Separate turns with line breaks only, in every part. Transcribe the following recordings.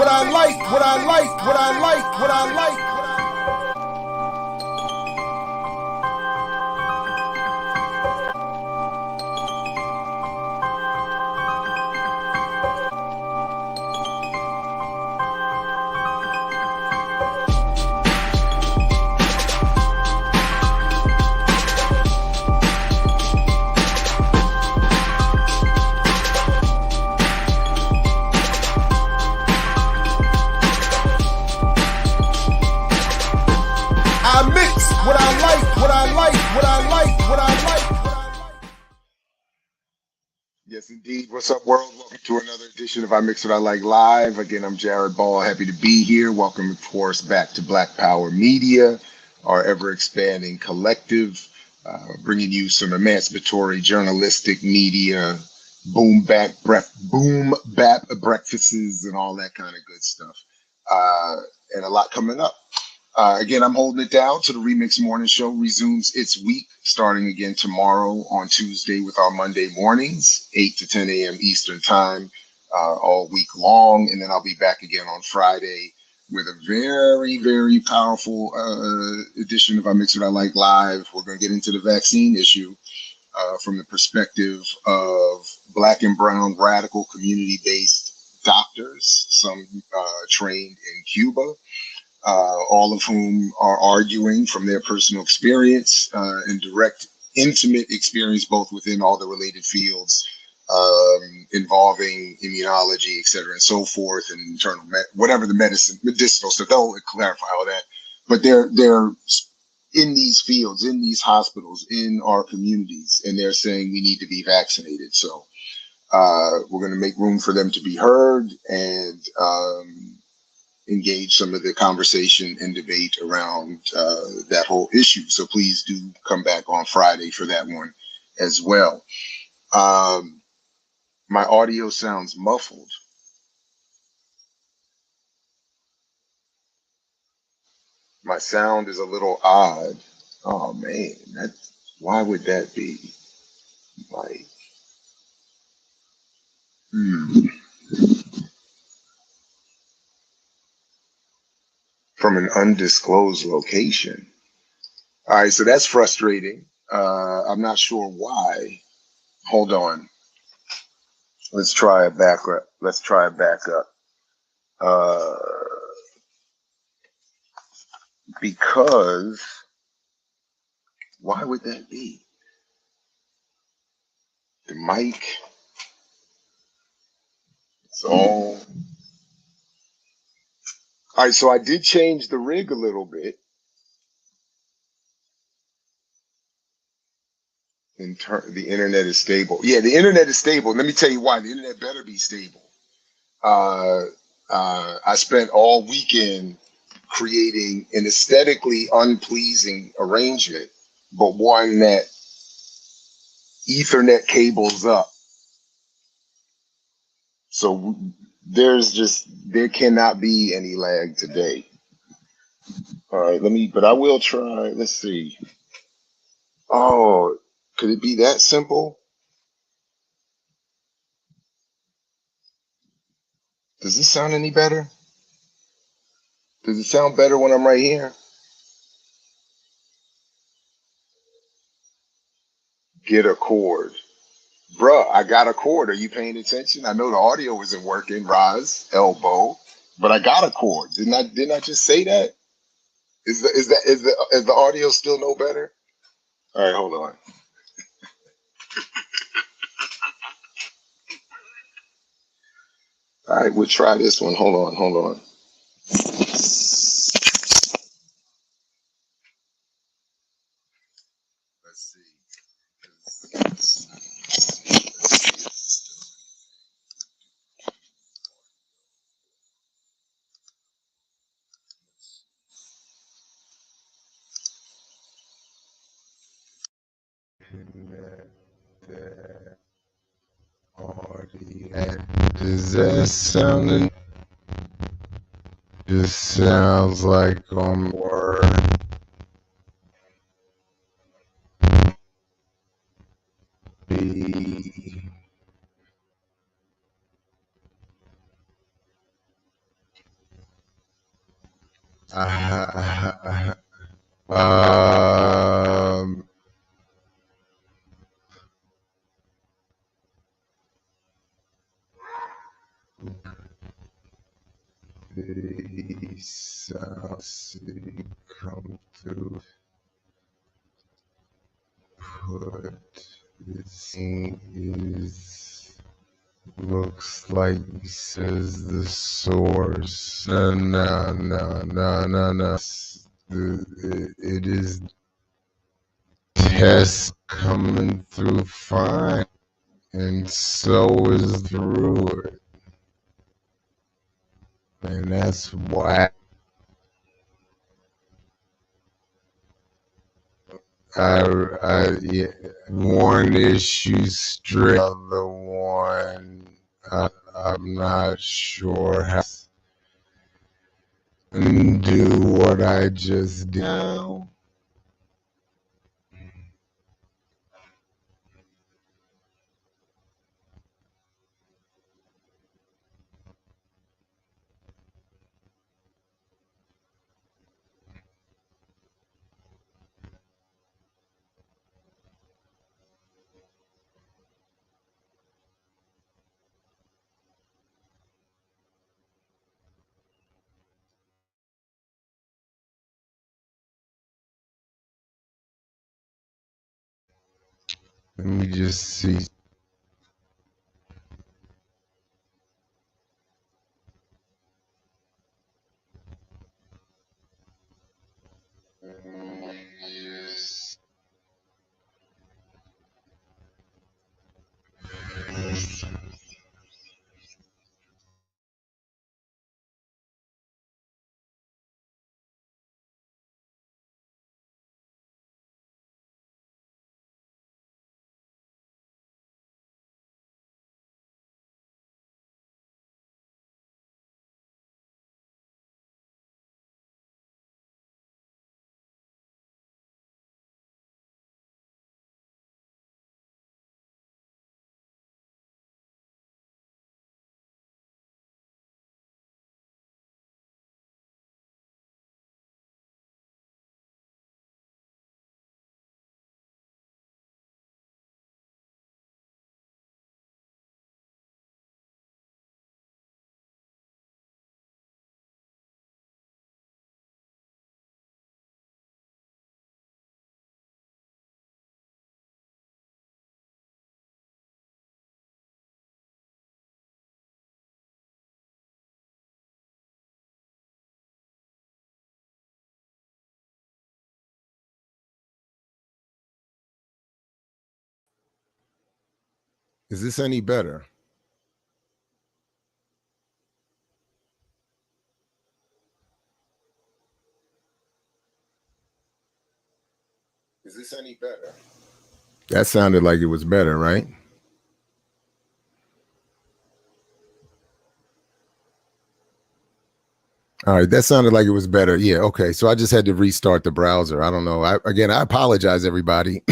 what I like, what I like, what I like, what I like. What I like, what I like, what I like, what I like.
Yes, indeed. What's up, world? Welcome to another edition of I Mix What I Like Live. Again, I'm Jared Ball. Happy to be here. Welcome, of course, back to Black Power Media, our ever-expanding collective, bringing you some emancipatory journalistic media, boom bap breakfasts, and all that kind of good stuff. And a lot coming up. Again, I'm holding it down to the Remix Morning Show resumes its week, starting again tomorrow on Tuesday with our Monday mornings, 8 to 10 a.m. Eastern Time, all week long. And then I'll be back again on Friday with a very, very powerful edition of I Mix What I Like Live. We're going to get into the vaccine issue from the perspective of Black and brown radical community-based doctors, some trained in Cuba. All of whom are arguing from their personal experience and direct, intimate experience, both within all the related fields involving immunology, et cetera, and so forth, and internal, whatever the medicinal stuff. They'll clarify all that. But they're in these fields, in these hospitals, in our communities, and they're saying we need to be vaccinated. So we're going to make room for them to be heard and engage some of the conversation and debate around that whole issue. So please do come back on Friday for that one as well. My audio sounds muffled. My sound is a little odd. Oh man, why would that be? Like, from an undisclosed location. All right, so that's frustrating. I'm not sure why. Hold on. Let's try it back up. Let's try it back up. Because why would that be? The mic. It's all right. So I did change the rig a little bit. The internet is stable. Yeah, the internet is stable. Let me tell you why. The internet better be stable. I spent all weekend creating an aesthetically unpleasing arrangement, but one that Ethernet cables up. So there cannot be any lag today. All right, but I will try. Let's see. Oh, could it be that simple? Does this sound any better? Does it sound better when I'm right here? Get a cord. Bruh, I got a cord. Are you paying attention? I know the audio isn't working, Roz, elbow, but I got a cord. Didn't I just say that? Is the audio still no better? All right, hold on. All right, we'll try this one. Hold on. Let's see. Is that sounding? Just sounds like on word.
put this is looks like he says the source. No. It is test coming through fine, and so is through it, and that's why yeah, one issue straight, other one I'm not sure how to do what I just did now. Let me just see. Is this any better? Is this any better? That sounded like it was better, right? All right, that sounded like it was better. Yeah, okay. So I just had to restart the browser. I don't know. I apologize, everybody.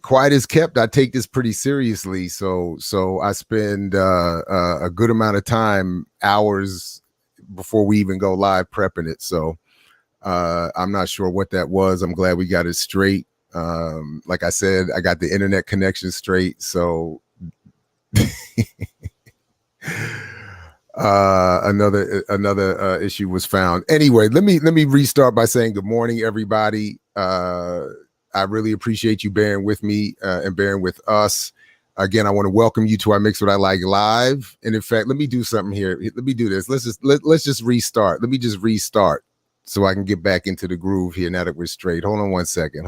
Quiet as kept. I take this pretty seriously. So I spend a good amount of time, hours before we even go live, prepping it. So I'm not sure what that was. I'm glad we got it straight. Like I said, I got the internet connection straight. So another issue was found. Anyway, let me restart by saying good morning, everybody. I really appreciate you bearing with me and bearing with us. Again, I want to welcome you to I Mix What I Like live. And in fact, let me do something here. Let me do this. Let's just restart. Let me just restart so I can get back into the groove here now that we're straight. Hold on one second.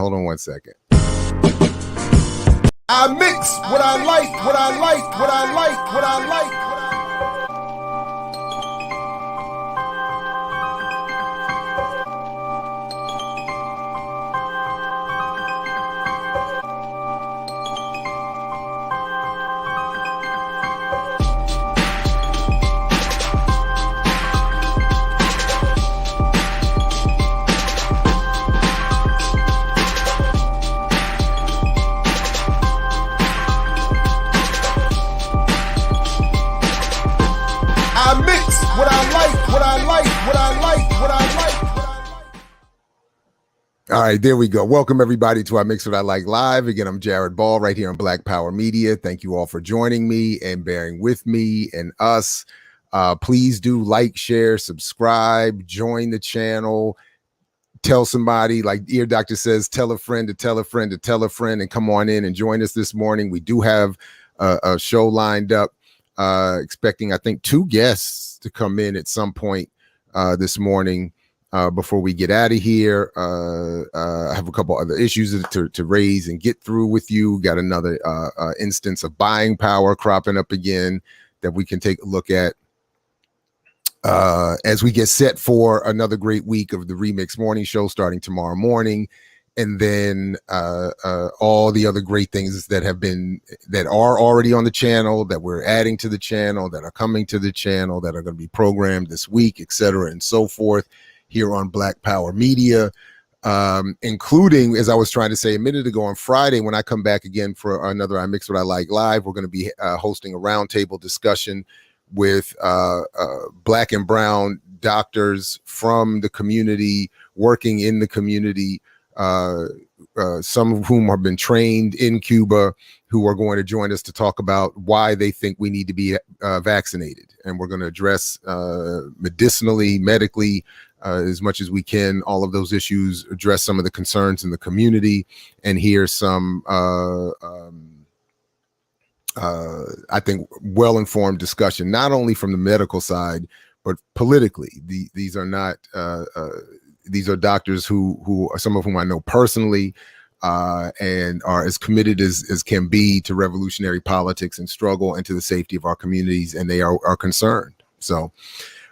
I mix what I like, what I like, what I like, what I like. What I like, what I like, what I like, what I like.
All right, there we go. Welcome everybody to I Mix What I Like live. Again, I'm Jared Ball right here on Black Power Media. Thank you all for joining me and bearing with me and us. Please do like, share, subscribe, join the channel. tell somebody, like Ear Doctor says, tell a friend to tell a friend to tell a friend, and come on in and join us this morning. We do have a show lined up, expecting, I think, 2 guests to come in at some point this morning before we get out of here. I have a couple other issues to raise and get through with you. Got another instance of buying power cropping up again that we can take a look at as we get set for another great week of the Remix Morning Show starting tomorrow morning. And then all the other great things that are already on the channel, that we're adding to the channel, that are coming to the channel, that are going to be programmed this week, et cetera, and so forth here on Black Power Media, including, as I was trying to say a minute ago, on Friday, when I come back again for another I Mix What I Like Live, we're going to be hosting a roundtable discussion with Black and brown doctors from the community, working in the community, some of whom have been trained in Cuba, who are going to join us to talk about why they think we need to be vaccinated. And we're going to address medicinally, medically, as much as we can, all of those issues, address some of the concerns in the community, and hear some I think well-informed discussion, not only from the medical side, but politically. These are not these are doctors who are, some of whom I know personally, and are as committed as can be to revolutionary politics and struggle and to the safety of our communities, and they are concerned. So,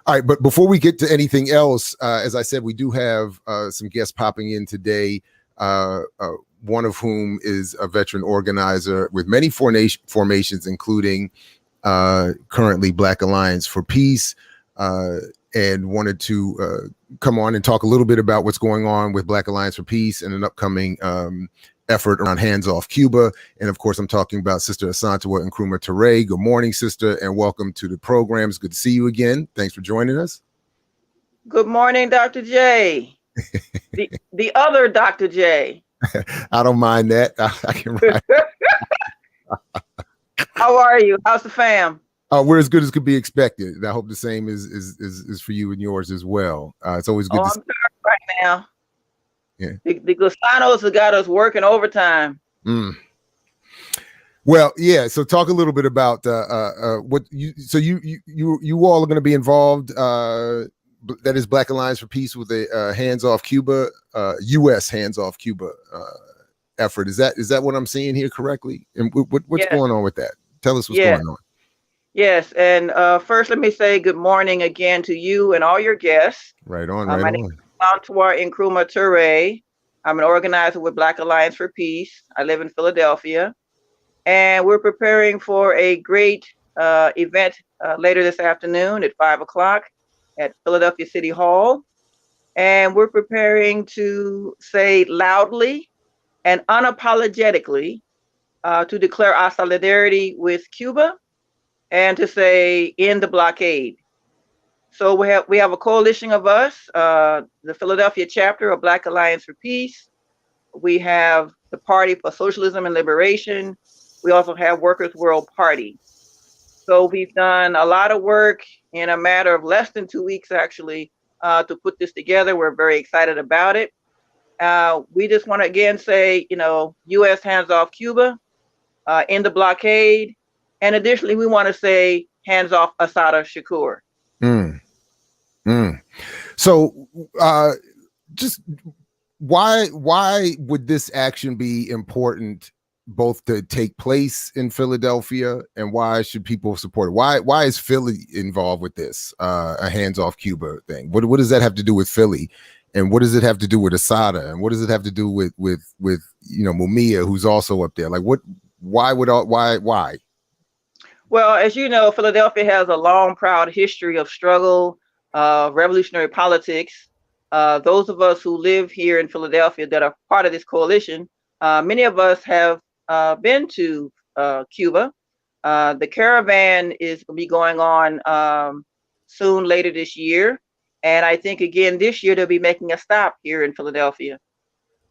all right, but before we get to anything else, as I said, we do have some guests popping in today, one of whom is a veteran organizer with many formations, including currently Black Alliance for Peace, and wanted to come on and talk a little bit about what's going on with Black Alliance for Peace and an upcoming effort around Hands Off Cuba. And of course, I'm talking about Sister Asantewa and Nkrumah-Ture. Good morning, sister, and welcome to the program. It's good to see you again. Thanks for joining us. Good morning, Dr. J. the other Dr. J. I don't mind that. I can write. How are you? How's the fam? We're as good as could be expected. And I hope the same is for you and yours as well. It's always good. I'm tired right now. Yeah. The Gusanos have got us working overtime. Well, yeah. So talk a little bit about what you. So you all are going to be involved. That is Black Alliance for Peace with a Hands Off Cuba, U.S. Hands Off Cuba effort. Is that what I'm seeing here correctly? And what's going on with that? Tell us what's going on. Yes, and first let me say good morning again to you and all your guests. Right on, right on. My name is Nkrumah-Ture. I'm an organizer with Black Alliance for Peace. I live in Philadelphia, and we're preparing for a great event later this afternoon at 5 o'clock at Philadelphia City Hall. And we're preparing to say loudly and unapologetically to declare our solidarity with Cuba and to say end the blockade. So we have a coalition of us, the Philadelphia chapter of Black Alliance for Peace. We have the Party for Socialism and Liberation. We also have Workers' World Party. So we've done a lot of work in a matter of less than 2 weeks, actually, to put this together. We're very excited about it. We just want to again say, U.S. hands off Cuba, end the blockade. And additionally, we want to say hands off Assata Shakur. So just why would this action be important, both to take place in Philadelphia, and why should people support it? Why is Philly involved with this, a hands off Cuba thing? What does that have to do with Philly? And what does it have to do with Assata? And what does it have to do with Mumia, who's also up there? Like why? Well, as you know, Philadelphia has a long, proud history of struggle, revolutionary politics. Those of us who live here in Philadelphia that are part of this coalition, many of us have been to Cuba. The caravan is going to be going on soon later this year. And I think, again, this year they'll be making a stop here in Philadelphia.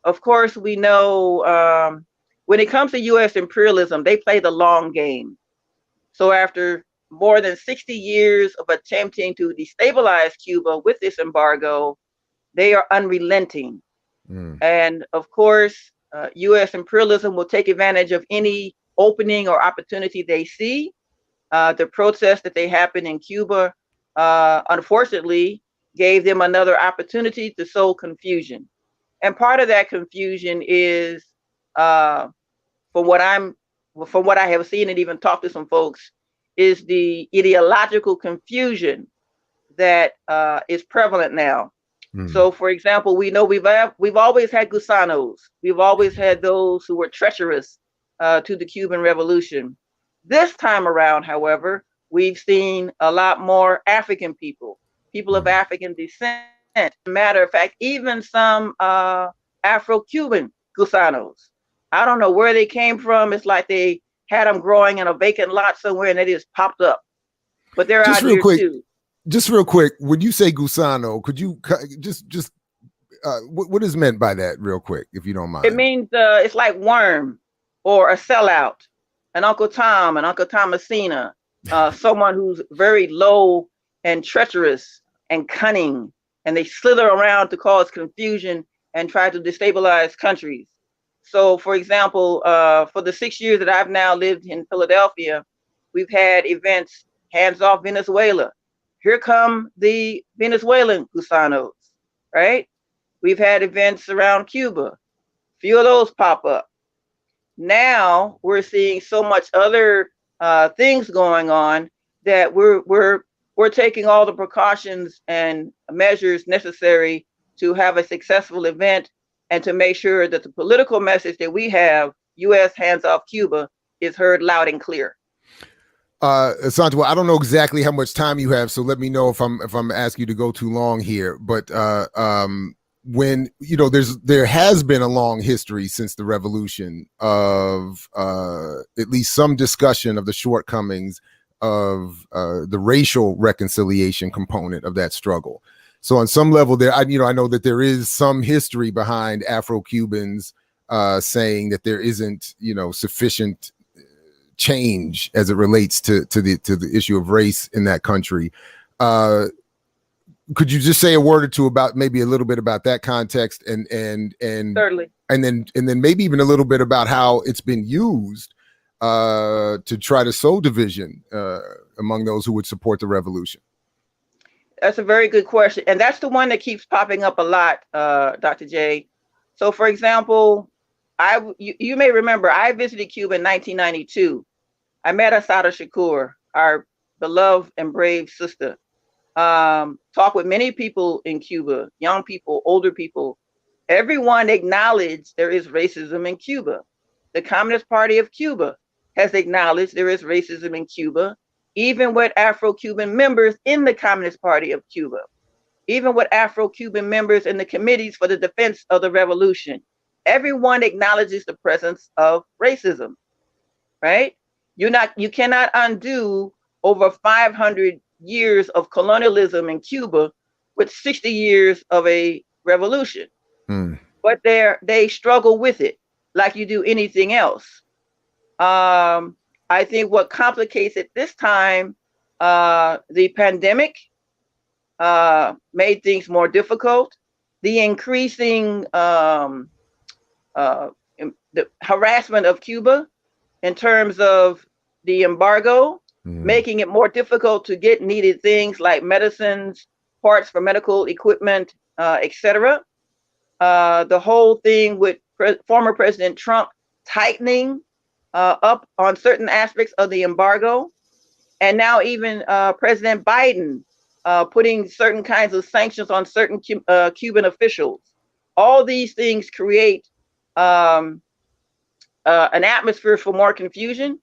Of course, we know when it comes to U.S. imperialism, they play the long game. So after more than 60 years of attempting to destabilize Cuba with this embargo,
They are unrelenting. And of course, U.S. imperialism will take advantage of any opening or opportunity they see. The protests that they happened in Cuba, unfortunately, gave them another opportunity to sow confusion. And part of that confusion is, from what I have seen and even talked to some folks, is the ideological confusion that is prevalent now. So, for example, we know we've always had gusanos. We've always had those who were treacherous to the Cuban Revolution. This time around, however, we've seen a lot more African people of African descent. Matter of fact, even some Afro-Cuban gusanos. I don't know where they came from. It's like they had them growing in a vacant lot somewhere and they just popped up. But they're out here too.
Just real quick, when you say gusano, could you just what is meant by that real quick, if you don't mind?
It means it's like worm or a sellout, an Uncle Tom, an Uncle Thomasina, someone who's very low and treacherous and cunning, and they slither around to cause confusion and try to destabilize countries. So, for example, for the 6 years that I've now lived in Philadelphia, we've had events, hands off Venezuela. Here come the Venezuelan gusanos, right? We've had events around Cuba. Few of those pop up. Now we're seeing so much other things going on that we're taking all the precautions and measures necessary to have a successful event and to make sure that the political message that we have, U.S. hands off Cuba, is heard loud and clear.
Asantewa, I don't know exactly how much time you have, so let me know if I'm asking you to go too long here. But when there has been a long history since the revolution of at least some discussion of the shortcomings of the racial reconciliation component of that struggle. So on some level, I know that there is some history behind Afro-Cubans saying that there isn't sufficient change as it relates to the issue of race in that country. Could you just say a word or two about maybe a little bit about that context and
certainly,
and then maybe even a little bit about how it's been used to try to sow division among those who would support the revolution?
That's a very good question, and that's the one that keeps popping up a lot, Dr. J. So, for example, you may remember I visited Cuba in 1992. I met Assata Shakur, our beloved and brave sister. Talked with many people in Cuba, young people, older people. Everyone acknowledged there is racism in Cuba. The Communist Party of Cuba has acknowledged there is racism in Cuba, even with Afro-Cuban members in the Communist Party of Cuba, even with Afro-Cuban members in the committees for the defense of the revolution. Everyone acknowledges the presence of racism, right? You cannot undo over 500 years of colonialism in Cuba with 60 years of a revolution. But they struggle with it like you do anything else. I think what complicates it this time, the pandemic made things more difficult. The increasing the harassment of Cuba in terms of the embargo, making it more difficult to get needed things like medicines, parts for medical equipment, etc. The whole thing with former President Trump tightening up on certain aspects of the embargo, and now even President Biden putting certain kinds of sanctions on certain Cuban officials. All these things create an atmosphere for more confusion.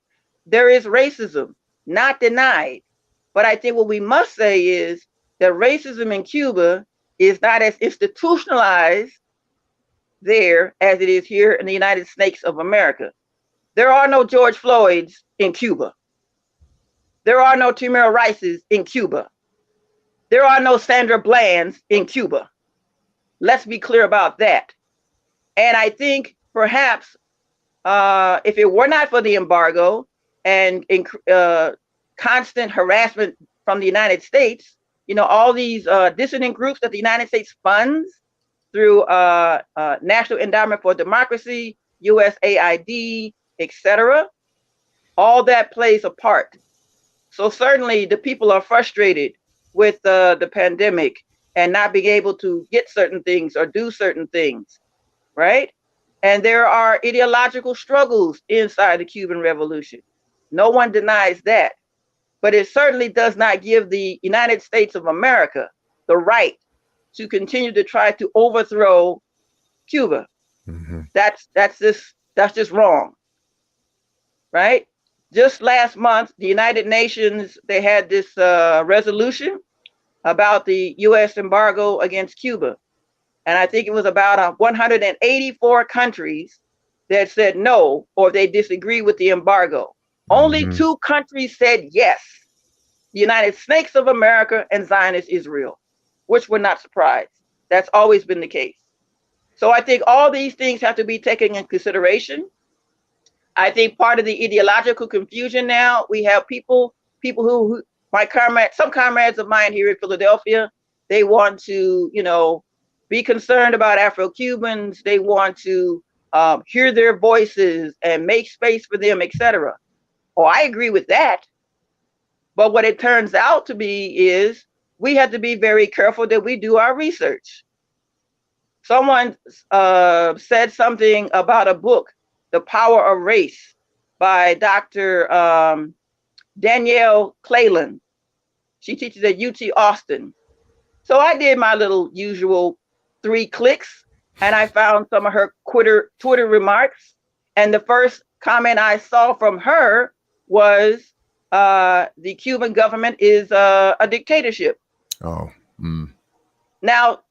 There is racism, not denied. But I think what we must say is that racism in Cuba is not as institutionalized there as it is here in the United States of America. There are no George Floyds in Cuba. There are no Tamir Rices in Cuba. There are no Sandra Blands in Cuba. Let's be clear about that. And I think perhaps if it were not for the embargo and constant harassment from the United States, all these dissident groups that the United States funds through National Endowment for Democracy, USAID, etc. All that plays a part. So certainly the people are frustrated with the pandemic and not being able to get certain things or do certain things, right? And there are ideological struggles inside the Cuban Revolution. No one denies that. But it certainly does not give the United States of America the right to continue to try to overthrow Cuba.
Mm-hmm.
That's just wrong, right? Just last month, the United Nations, they had this resolution about the U.S. embargo against Cuba. And I think it was about 184 countries that said no, or they disagree with the embargo. Only 2 countries said yes. The United States of America and Zionist Israel, which we're not surprised. That's always been the case. So I think all these things have to be taken in consideration. I think part of the ideological confusion now, we have people who some comrades of mine here in Philadelphia, they want to, be concerned about Afro-Cubans. They want to hear their voices and make space for them, etc. Oh, I agree with that. But what it turns out to be is we have to be very careful that we do our research. Someone said something about a book, The Power of Race, by Dr. Danielle Cleland. She teaches at UT Austin. So I did my little usual 3 clicks, and I found some of her Twitter remarks. And the first comment I saw from her was, the Cuban government is a dictatorship.
Oh.
Now,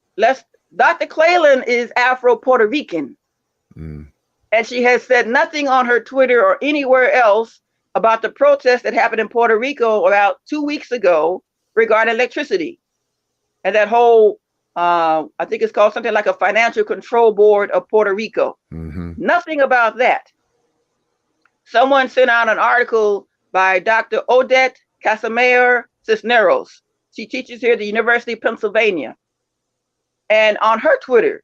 Dr. Cleland is Afro-Puerto Rican. And she has said nothing on her Twitter or anywhere else about the protest that happened in Puerto Rico about 2 weeks ago regarding electricity. And that whole, I think it's called something like a Financial Control Board of Puerto Rico. Nothing about that. Someone sent out an article by Dr. Odette Casamayor Cisneros. She teaches here at the University of Pennsylvania. And on her Twitter,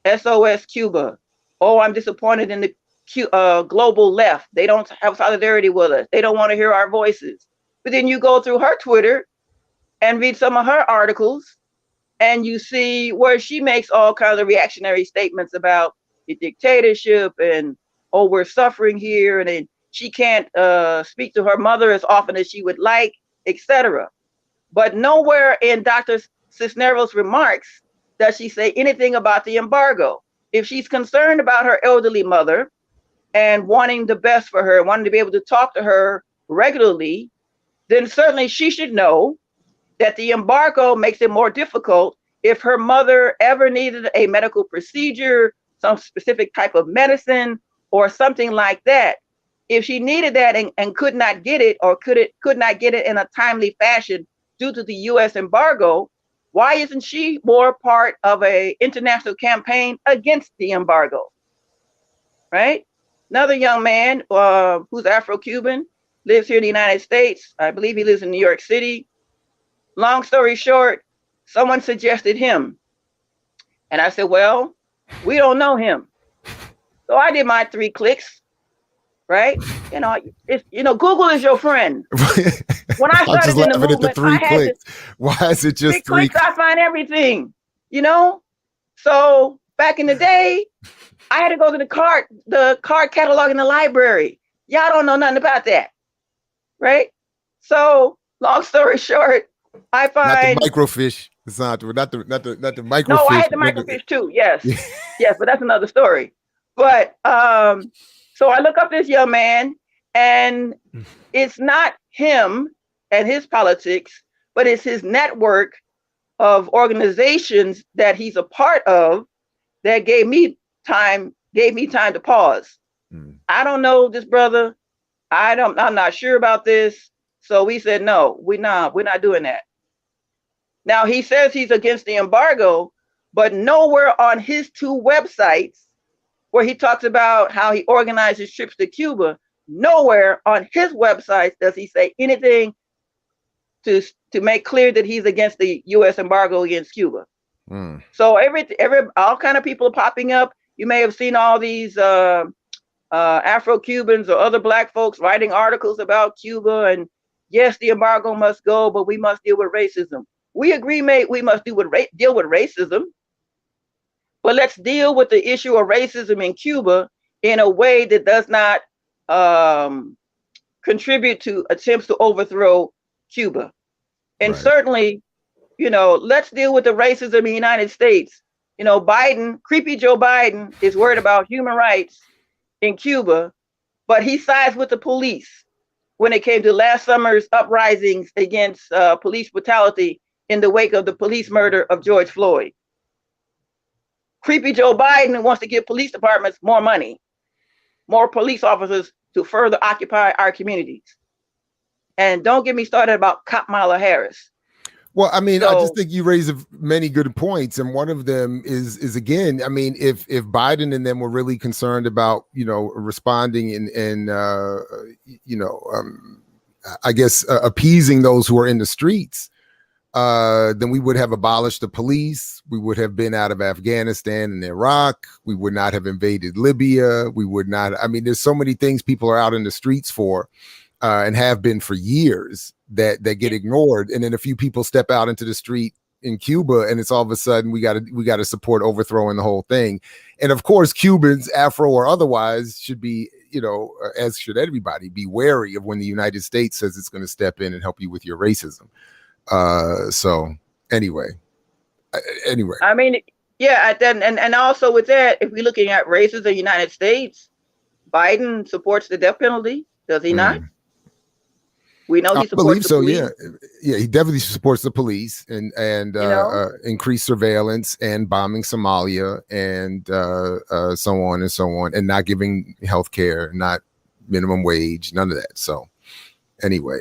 SOS Cuba, oh, I'm disappointed in the global left. They don't have solidarity with us. They don't want to hear our voices. But then you go through her Twitter and read some of her articles, and you see where she makes all kinds of reactionary statements about the dictatorship and, oh, we're suffering here, and then she can't speak to her mother as often as she would like, etc. But nowhere in Dr. Cisneros' remarks does she say anything about the embargo. If she's concerned about her elderly mother and wanting the best for her, wanting to be able to talk to her regularly, then certainly she should know that the embargo makes it more difficult if her mother ever needed a medical procedure, some specific type of medicine, or something like that. If she needed that and could not get it, or could not get it in a timely fashion due to the U.S. embargo, why isn't she more part of an international campaign against the embargo? Right? Another young man who's Afro-Cuban, lives here in the United States. I believe he lives in New York City. Long story short, someone suggested him. And I said, well, we don't know him. So I did my 3 clicks, right? Google is your friend. When I started in the movement, I had
Why is it just 3
clicks? I find everything, So back in the day, I had to go to the card catalog in the library. Y'all don't know nothing about that, right? So long story short, I find
not the microfiche. It's not the microfiche.
No, I had the microfiche too. Yes, yes, but that's another story. But so I look up this young man, and it's not him and his politics, but it's his network of organizations that he's a part of that gave me time to pause. I don't know this brother. I'm not sure about this. So we said, no, we're not doing that. Now he says he's against the embargo, but nowhere on his 2 websites where he talks about how he organizes trips to Cuba, nowhere on his websites does he say anything to make clear that he's against the U.S. embargo against Cuba. So all kind of people are popping up. You may have seen all these Afro-Cubans or other Black folks writing articles about Cuba, and yes, the embargo must go, but we must deal with racism. We agree, mate, we must deal with racism, but let's deal with the issue of racism in Cuba in a way that does not contribute to attempts to overthrow Cuba. And certainly, let's deal with the racism in the United States. Creepy Joe Biden is worried about human rights in Cuba, but he sides with the police when it came to last summer's uprisings against police brutality in the wake of the police murder of George Floyd. Creepy Joe Biden wants to give police departments more money, more police officers to further occupy our communities. And don't get me started about Kamala Harris.
Well, I mean, I just think you raise many good points, and one of them is again, I mean, if Biden and them were really concerned about responding and I guess appeasing those who are in the streets, then we would have abolished the police. We would have been out of Afghanistan and Iraq. We would not have invaded Libya. We would not. I mean, there's so many things people are out in the streets for, and have been for years that get ignored. And then a few people step out into the street in Cuba, and it's all of a sudden we got to support overthrowing the whole thing. And of course, Cubans, Afro or otherwise, should be, as should everybody, be wary of when the United States says it's going to step in and help you with your racism. So anyway. I mean, yeah, and also with that, if we're looking at racism in the United States, Biden supports the death penalty, does he not? We know he supports the police. Yeah, he definitely supports the police and increased surveillance and bombing Somalia and so on and so on, and not giving health care, not minimum wage, none of that. So anyway,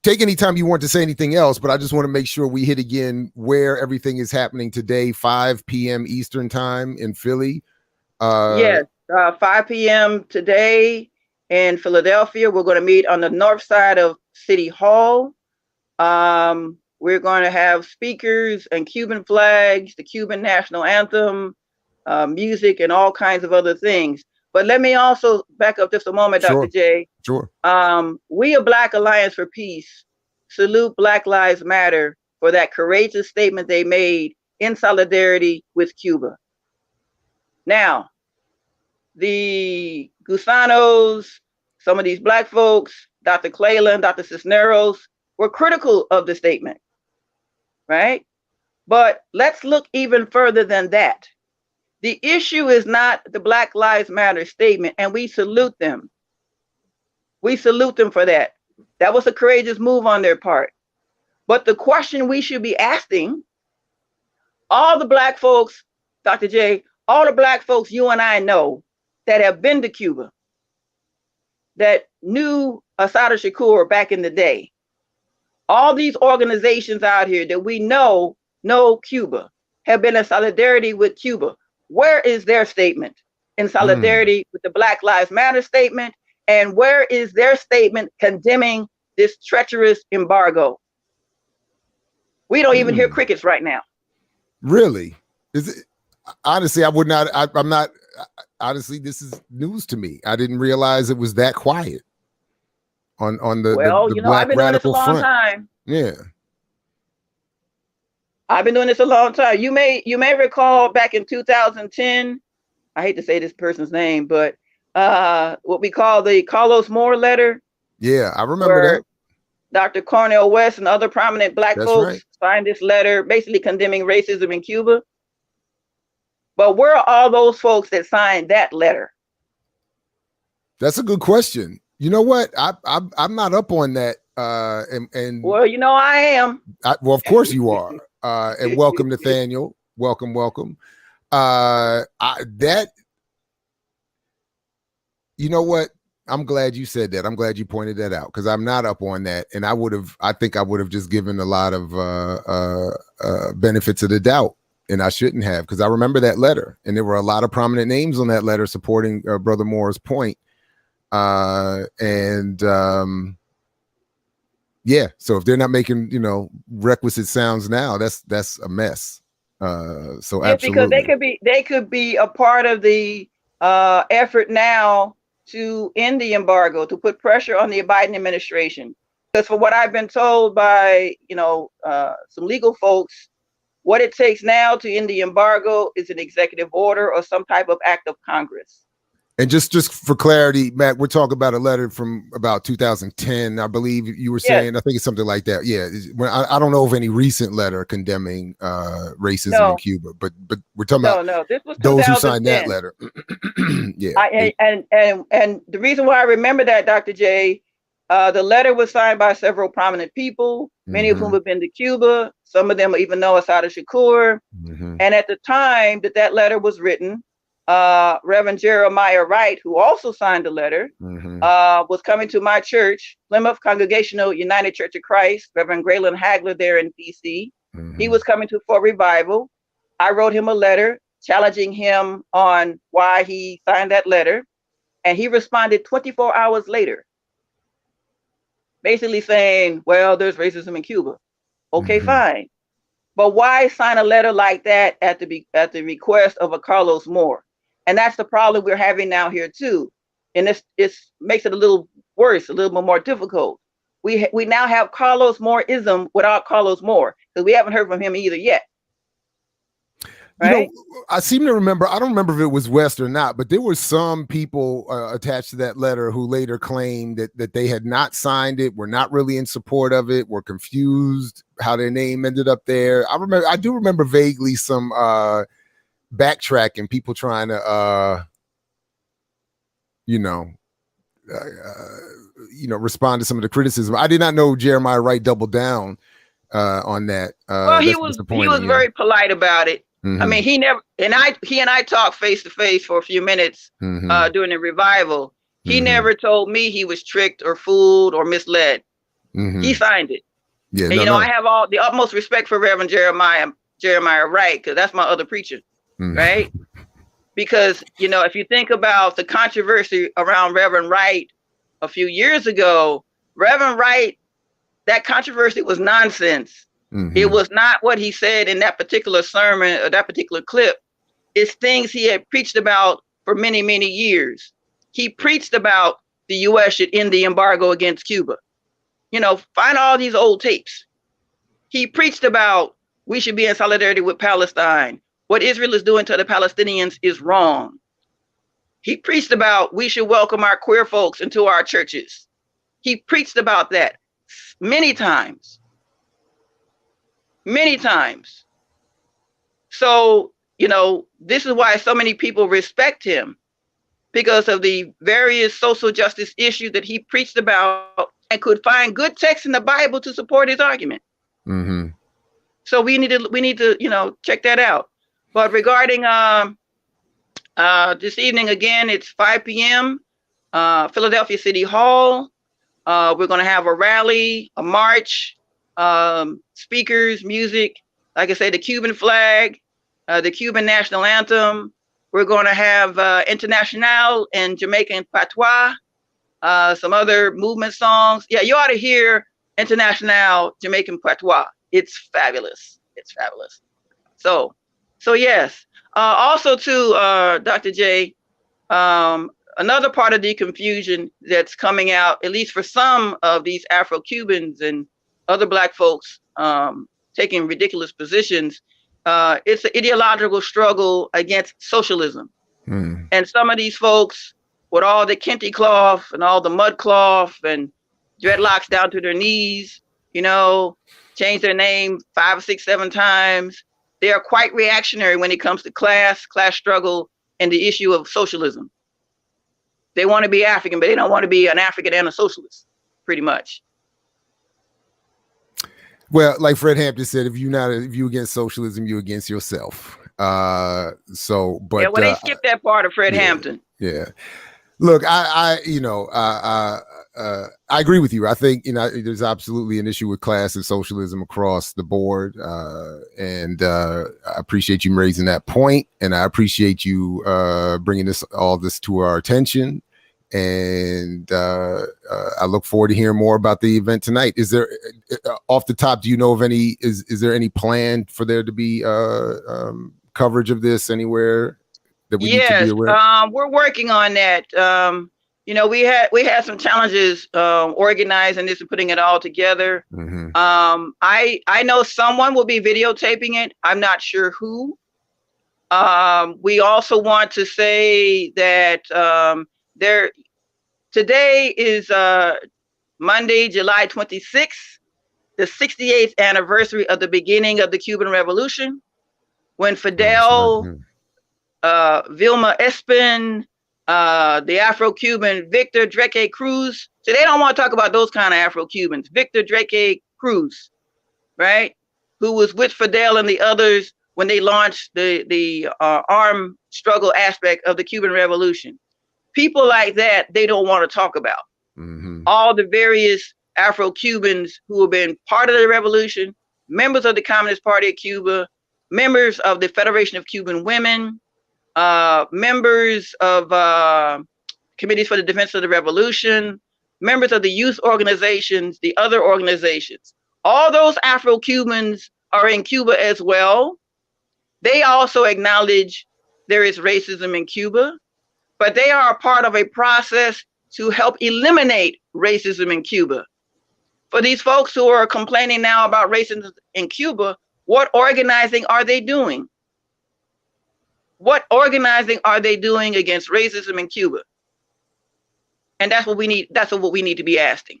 take any time you want to say anything else, but I just want to make sure we hit again where everything is happening today, 5 p.m. Eastern time in Philly.
Yes, 5 p.m. today in Philadelphia. We're going to meet on the north side of City Hall. We're going to have speakers and Cuban flags, the Cuban national anthem, music, and all kinds of other things. But let me also back up just a moment, Dr. J.
Sure.
We of Black Alliance for Peace salute Black Lives Matter for that courageous statement they made in solidarity with Cuba. Now, the Gusanos, some of these Black folks, Dr. Cleland, Dr. Cisneros, were critical of the statement, right? But let's look even further than that. The issue is not the Black Lives Matter statement, and we salute them. We salute them for that. That was a courageous move on their part. But the question we should be asking, all the Black folks, Dr. J, all the Black folks you and I know that have been to Cuba, that knew Assata Shakur back in the day, all these organizations out here that we know Cuba, have been in solidarity with Cuba. Where is their statement in solidarity with the Black Lives Matter statement? And where is their statement condemning this treacherous embargo? We don't even hear crickets right now.
Really? Is it? Honestly, I would not. I'm not. Honestly, this is news to me. I didn't realize it was that quiet on the the Black
I've been doing this a long time.
Yeah.
I've been doing this a long time. You may recall back in 2010, I hate to say this person's name, but what we call the Carlos Moore letter.
Yeah, I remember that.
Dr. Cornel West and other prominent Black folks signed this letter basically condemning racism in Cuba. But where are all those folks that signed that letter?
That's a good question. You know what? I'm not up on that. And
well, I am.
Well, of course you are. And welcome, Nathaniel. Welcome. You know what? I'm glad you said that. I'm glad you pointed that out, because I'm not up on that. And I think I would have just given a lot of benefits of the doubt. And I shouldn't have, because I remember that letter. And there were a lot of prominent names on that letter supporting Brother Moore's point. And yeah, so if they're not making, you know, requisite sounds now, that's a mess. So
Yeah, because
absolutely.
they could be a part of the effort now to end the embargo, to put pressure on the Biden administration. Because for what I've been told by, you know, some legal folks, what it takes now to end the embargo is an executive order or some type of act of Congress.
And just for clarity, Matt, we're talking about a letter from about 2010, I believe you were saying. Yes. I think it's something like that. Yeah, I don't know of any recent letter condemning racism in Cuba, but we're talking about
this was
those who signed that letter. Yeah,
and the reason why I remember that, Dr. J, the letter was signed by several prominent people, many of whom have been to Cuba. Some of them even know Assata Shakur. And at the time that letter was written, Reverend Jeremiah Wright, who also signed the letter, was coming to my church, Plymouth Congregational United Church of Christ, Reverend Graylin Hagler there in DC. He was coming for revival. I wrote him a letter challenging him on why he signed that letter. And he responded 24 hours later, basically saying, well, there's racism in Cuba. Okay, fine. But why sign a letter like that at the request of a Carlos Moore? And that's the problem we're having now here too. And this makes it a little worse, a little bit more difficult. We now have Carlos Moore-ism without Carlos Moore, because we haven't heard from him either yet. Right?
You know, I seem to remember, I don't remember if it was West or not, but there were some people attached to that letter who later claimed that they had not signed it, were not really in support of it, were confused how their name ended up there. I do remember vaguely some backtracking, people trying to respond to some of the criticism. I did not know Jeremiah Wright doubled down on that.
Well, he was very polite about it. I mean, he and I talked face to face for a few minutes during the revival. He never told me he was tricked or fooled or misled. He signed it. Yeah, and I have all the utmost respect for Reverend Jeremiah Wright, because that's my other preacher, right? Because if you think about the controversy around Reverend Wright a few years ago, Reverend Wright, that controversy was nonsense. It was not what he said in that particular sermon or that particular clip. It's things he had preached about for many, many years. He preached about the U.S. should end the embargo against Cuba. Find all these old tapes. He preached about we should be in solidarity with Palestine. What Israel is doing to the Palestinians is wrong. He preached about we should welcome our queer folks into our churches. He preached about that many times. Many times. So, this is why so many people respect him, because of the various social justice issues that he preached about and could find good text in the Bible to support his argument. So we need to, check that out. But regarding this evening, again, it's 5 p.m., Philadelphia City Hall. We're going to have a rally, a march, speakers, music, like I said, the Cuban flag, the Cuban national anthem. We're going to have International and Jamaican Patois, some other movement songs. Yeah, you ought to hear International Jamaican Patois. It's fabulous. It's fabulous. So yes. Also too, Dr. J, another part of the confusion that's coming out, at least for some of these Afro-Cubans and other Black folks taking ridiculous positions, it's an ideological struggle against socialism. And some of these folks with all the kente cloth and all the mud cloth and dreadlocks down to their knees, change their name 5, 6, 7 times. They are quite reactionary when it comes to class struggle, and the issue of socialism. They want to be African, but they don't want to be an African and a socialist, pretty much.
Well, like Fred Hampton said, if you against socialism, you're against yourself. But
yeah, well, they skipped that part of Fred Hampton.
Yeah. Look, I agree with you. I think there's absolutely an issue with class and socialism across the board, and I appreciate you raising that point, and I appreciate you bringing all this to our attention. And I look forward to hearing more about the event tonight. Is there, off the top, do you know of any, is there any plan for there to be coverage of this anywhere that we need to be aware of?
We're working on that. We had some challenges organizing this and putting it all together.
Mm-hmm.
I know someone will be videotaping it. I'm not sure who. We also want to say that today is Monday, July 26th, the 68th anniversary of the beginning of the Cuban Revolution, when Fidel, Vilma Espin, the Afro-Cuban Victor Dreke Cruz. So they don't want to talk about those kind of Afro-Cubans. Victor Dreke Cruz, right? Who was with Fidel and the others when they launched the armed struggle aspect of the Cuban Revolution. People like that, they don't want to talk about.
Mm-hmm.
All the various Afro-Cubans who have been part of the revolution, members of the Communist Party of Cuba, members of the Federation of Cuban Women, members of Committees for the Defense of the Revolution, members of the youth organizations, the other organizations. All those Afro-Cubans are in Cuba as well. They also acknowledge there is racism in Cuba, but they are a part of a process to help eliminate racism in Cuba. For these folks who are complaining now about racism in Cuba, what organizing are they doing? What organizing are they doing against racism in Cuba? And that's what we need. That's what we need to be asking.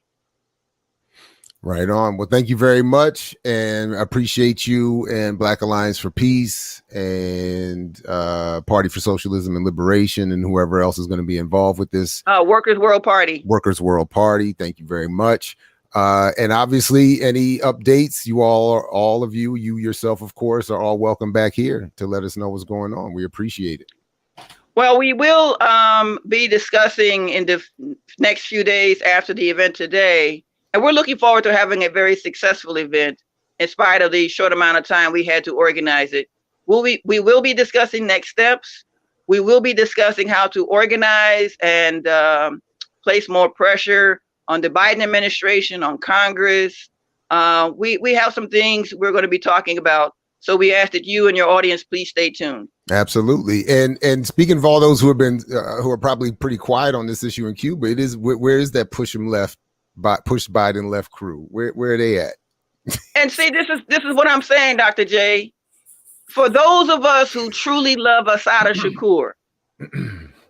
Right on. Well, thank you very much, and I appreciate you and Black Alliance for Peace and Party for Socialism and Liberation and whoever else is going to be involved with this.
Workers' World Party.
Workers' World Party. Thank you very much. And obviously, any updates, you all of you yourself, of course, are all welcome back here to let us know what's going on. We appreciate it.
Well, we will be discussing in the next few days after the event today. And we're looking forward to having a very successful event in spite of the short amount of time we had to organize it. We will be discussing next steps. We will be discussing how to organize and place more pressure on the Biden administration, on Congress. We have some things we're going to be talking about. So we ask that you and your audience please stay tuned.
Absolutely. And speaking of all those who have been who are probably pretty quiet on this issue in Cuba, it is where is that push Biden left crew? Where are they at?
And see, this is what I'm saying, Dr. J. For those of us who truly love Assata Shakur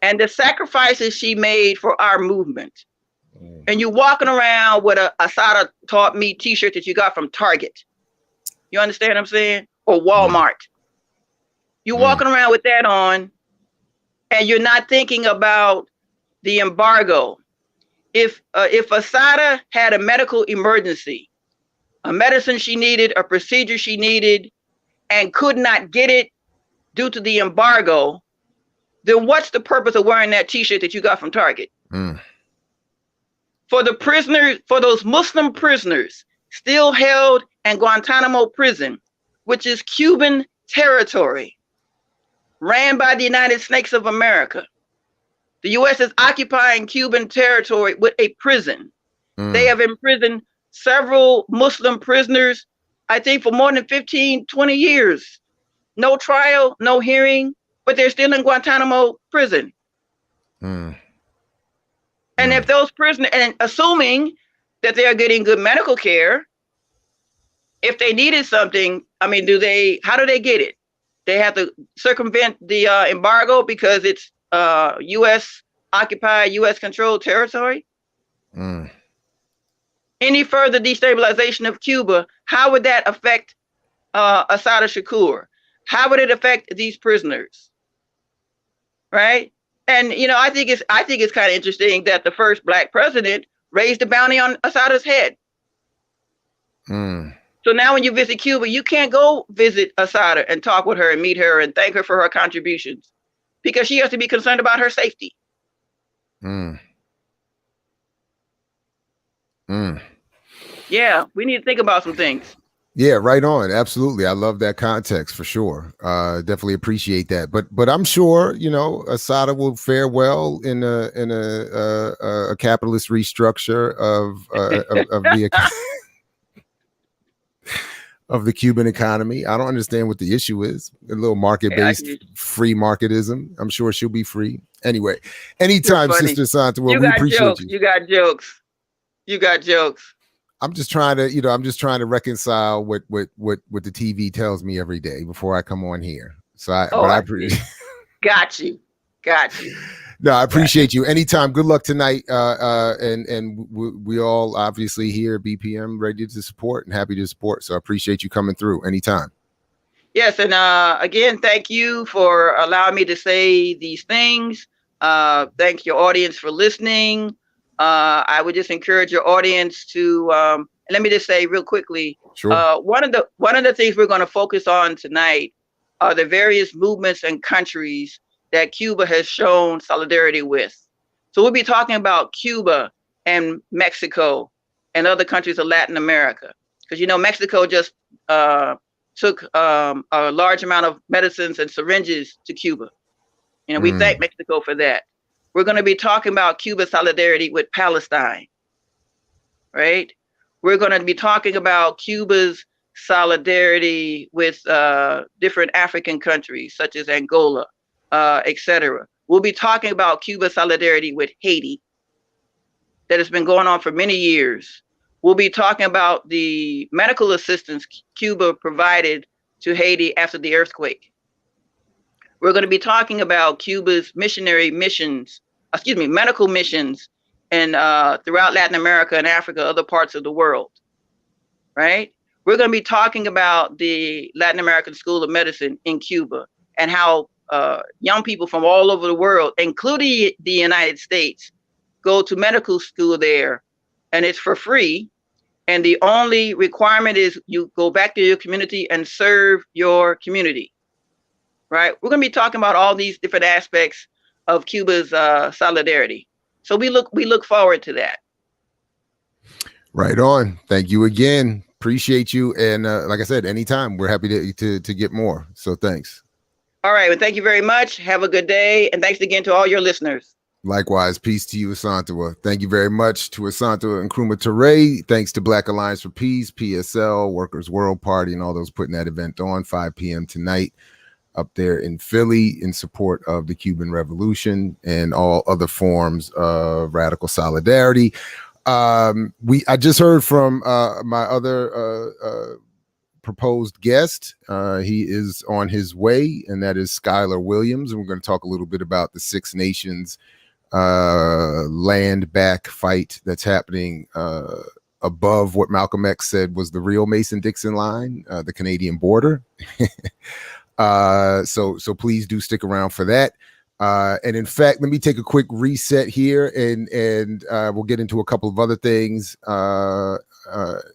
and the sacrifices she made for our movement, and you're walking around with a Assata Taught Me t-shirt that you got from Target. You understand what I'm saying? Or Walmart. You're walking around with that on, and you're not thinking about the embargo. If Assata had a medical emergency, a medicine she needed, a procedure she needed, and could not get it due to the embargo, then what's the purpose of wearing that t-shirt that you got from Target? For the prisoners, for those Muslim prisoners still held in Guantanamo prison, which is Cuban territory, ran by the United States of America. The U.S. is occupying Cuban territory with a prison. They have imprisoned several Muslim prisoners, I think for more than 15, 20 years. No trial, no hearing, but they're still in Guantanamo prison. And if those prisoners, and assuming that they are getting good medical care, if they needed something, I mean, how do they get it? They have to circumvent the embargo because it's U.S. occupied, U.S. controlled territory. Any further destabilization of Cuba, how would that affect Assata Shakur? How would it affect these prisoners? Right? And I think it's kind of interesting that the first Black president raised the bounty on Assata's head. So now when you visit Cuba, you can't go visit Assata and talk with her and meet her and thank her for her contributions because she has to be concerned about her safety. Yeah, we need to think about some things.
Yeah, right on. Absolutely. I love that context for sure. Definitely appreciate that. But I'm sure, you know, Asada will fare well in a capitalist restructure of the of the Cuban economy. I don't understand what the issue is. A little market-based free marketism. I'm sure she'll be free. Anyway, anytime, Sister Asantewa, we appreciate you.
You got jokes. You got jokes.
I'm just trying to reconcile what the TV tells me every day before I come on here. So I appreciate.
Got you.
No, I appreciate you. Anytime. Good luck tonight. And we all obviously here at BPM ready to support and happy to support. So I appreciate you coming through anytime.
Yes, and again, thank you for allowing me to say these things. Thank your audience for listening. I would just encourage your audience to let me just say real quickly.
Sure.
One of the things we're going to focus on tonight are the various movements and countries that Cuba has shown solidarity with. So we'll be talking about Cuba and Mexico and other countries of Latin America, because you know Mexico just took a large amount of medicines and syringes to Cuba. You know, we thank Mexico for that. We're going to be talking about Cuba's solidarity with Palestine, right? We're going to be talking about Cuba's solidarity with different African countries, such as Angola, etc. We'll be talking about Cuba's solidarity with Haiti that has been going on for many years. We'll be talking about the medical assistance Cuba provided to Haiti after the earthquake. We're going to be talking about Cuba's medical missions and throughout Latin America and Africa, other parts of the world, right? We're going to be talking about the Latin American School of Medicine in Cuba and how young people from all over the world, including the United States, go to medical school there, and it's for free. And the only requirement is you go back to your community and serve your community. Right? We're going to be talking about all these different aspects of Cuba's solidarity. So we look forward to that.
Right on. Thank you again. Appreciate you. And like I said, anytime, we're happy to get more. So thanks.
All right. Well, thank you very much. Have a good day. And thanks again to all your listeners.
Likewise. Peace to you, Asantewa. Thank you very much to Asantewa and Nkrumah-Ture. Thanks to Black Alliance for Peace, PSL, Workers' World Party, and all those putting that event on 5 p.m. tonight up there in Philly in support of the Cuban Revolution and all other forms of radical solidarity. I just heard from my other proposed guest. He is on his way, and that is Syler Williams. And we're going to talk a little bit about the Six Nations land back fight that's happening above what Malcolm X said was the real Mason-Dixon line, the Canadian border. So please do stick around for that. And in fact, let me take a quick reset here and we'll get into a couple of other things,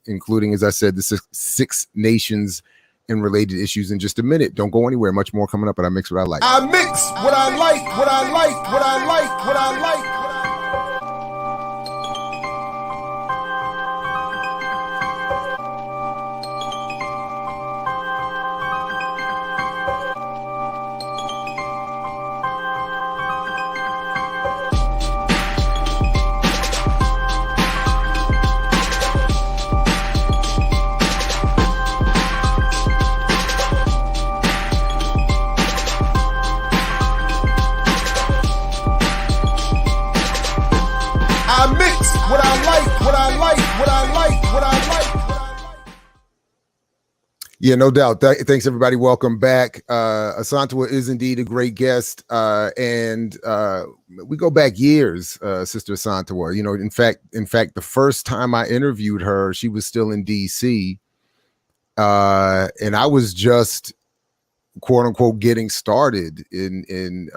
including, as I said, the six nations and related issues in just a minute. Don't go anywhere. Much more coming up, but I mix what I like.
I mix what I like, what I like, what I like, what I like.
Yeah, no doubt. Thanks, everybody. Welcome back. Asantewa is indeed a great guest, and we go back years, Sister Asantewa. You know, in fact, the first time I interviewed her, she was still in D.C., and I was just quote unquote getting started in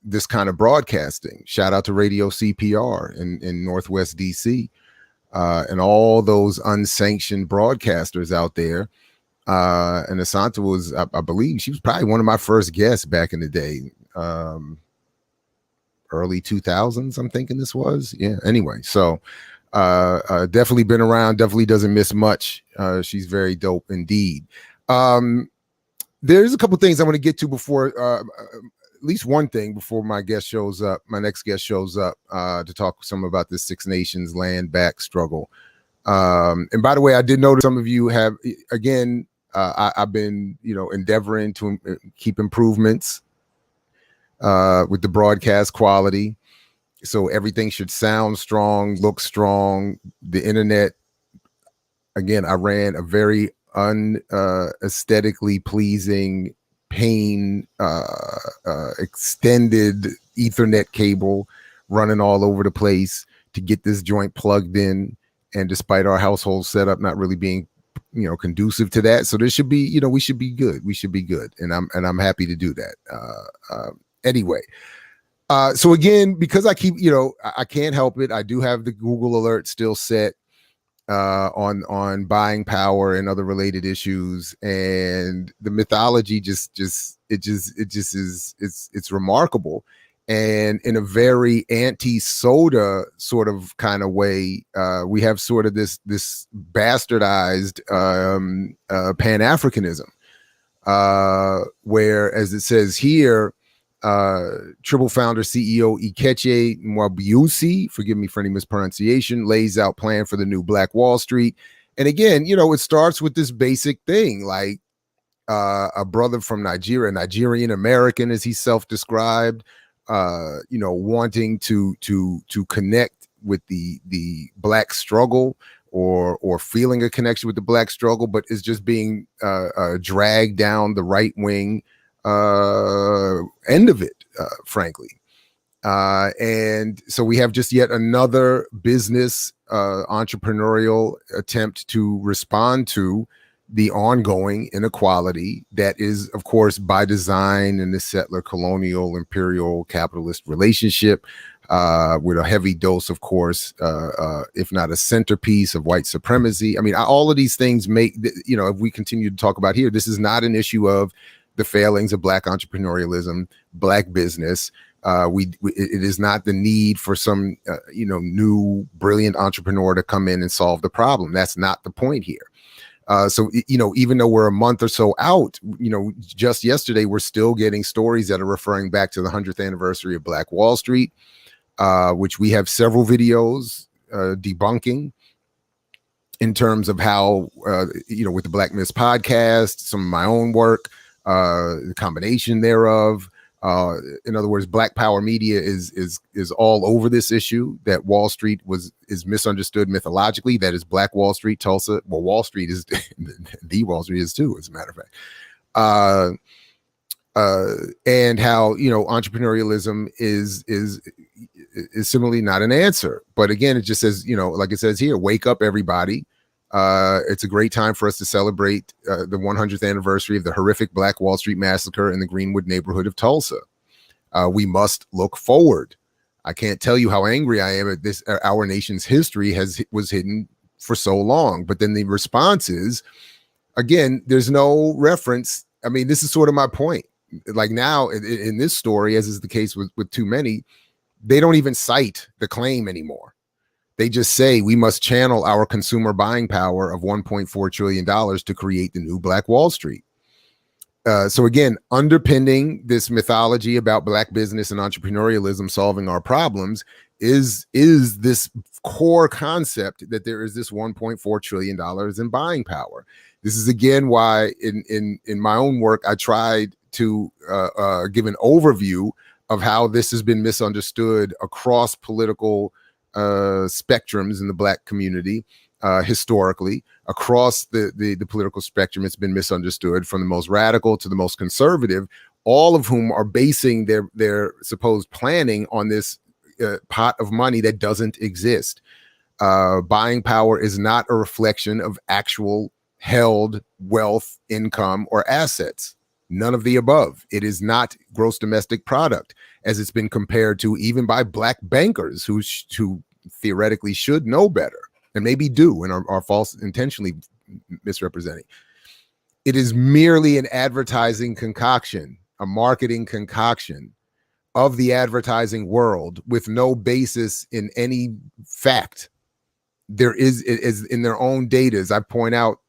this kind of broadcasting. Shout out to Radio CPR in Northwest D.C. And all those unsanctioned broadcasters out there. And Asantewa was, I believe, she was probably one of my first guests back in the day, early 2000s, I'm thinking this was. Yeah, anyway. So Definitely been around, definitely doesn't miss much. She's very dope indeed. There's a couple things I want to get to before, at least one thing before my next guest shows up, to talk some about this Six Nations land back struggle. And by the way, I did notice some of you have, again, I've been, endeavoring to keep improvements with the broadcast quality. So everything should sound strong, look strong. The internet, again, I ran a very aesthetically pleasing extended Ethernet cable running all over the place to get this joint plugged in. And despite our household setup not really being, conducive to that, so there should be, we should be good. We should be good, and I'm happy to do that. Anyway. So again, because I keep, I can't help it. I do have the Google alert still set on buying power and other related issues, and the mythology it's remarkable. And in a very anti-soda sort of kind of way, we have sort of this bastardized Pan-Africanism, where, as it says here, TRiBL founder CEO Ikechi Nwabuisi, forgive me for any mispronunciation, lays out plan for the new Black Wall Street. And again, it starts with this basic thing, like a brother from Nigeria, Nigerian American, as he self-described, wanting to connect with the Black struggle, or feeling a connection with the Black struggle, but is just being dragged down the right wing end of it, frankly. And so we have just yet another business entrepreneurial attempt to respond to the ongoing inequality that is, of course, by design in the settler colonial imperial capitalist relationship, with a heavy dose, of course, if not a centerpiece of white supremacy. I mean, all of these things make, if we continue to talk about here, this is not an issue of the failings of Black entrepreneurialism, Black business. It is not the need for some, new brilliant entrepreneur to come in and solve the problem. That's not the point here. So, even though we're a month or so out, just yesterday, we're still getting stories that are referring back to the 100th anniversary of Black Wall Street, which we have several videos debunking, in terms of how, with the Black Myths podcast, some of my own work, the combination thereof. In other words, Black Power media is all over this issue, that Wall Street is misunderstood mythologically. That is Black Wall Street, Tulsa. Well, Wall Street is the Wall Street is too, as a matter of fact. And how entrepreneurialism is similarly not an answer. But again, it just says, like it says here, wake up, everybody. It's a great time for us to celebrate the 100th anniversary of the horrific Black Wall Street massacre in the Greenwood neighborhood of Tulsa. We must look forward. I can't tell you how angry I am at this. Our nation's history was hidden for so long. But then the response is, again, there's no reference. I mean, this is sort of my point. Like now in this story, as is the case with too many, they don't even cite the claim anymore. They just say we must channel our consumer buying power of $1.4 trillion to create the new Black Wall Street. So again, underpinning this mythology about Black business and entrepreneurialism solving our problems is this core concept that there is this $1.4 trillion in buying power. This is again why in my own work I tried to give an overview of how this has been misunderstood across political spectrums in the Black community, historically, across the political spectrum. It's been misunderstood, from the most radical to the most conservative, all of whom are basing their supposed planning on this pot of money that doesn't exist. Buying power is not a reflection of actual held wealth, income, or assets. None of the above. It is not gross domestic product, as it's been compared to even by Black bankers who theoretically should know better, and maybe do, and are false, intentionally misrepresenting. It is merely an advertising concoction, a marketing concoction of the advertising world with no basis in any fact. there is in their own data, as I point out,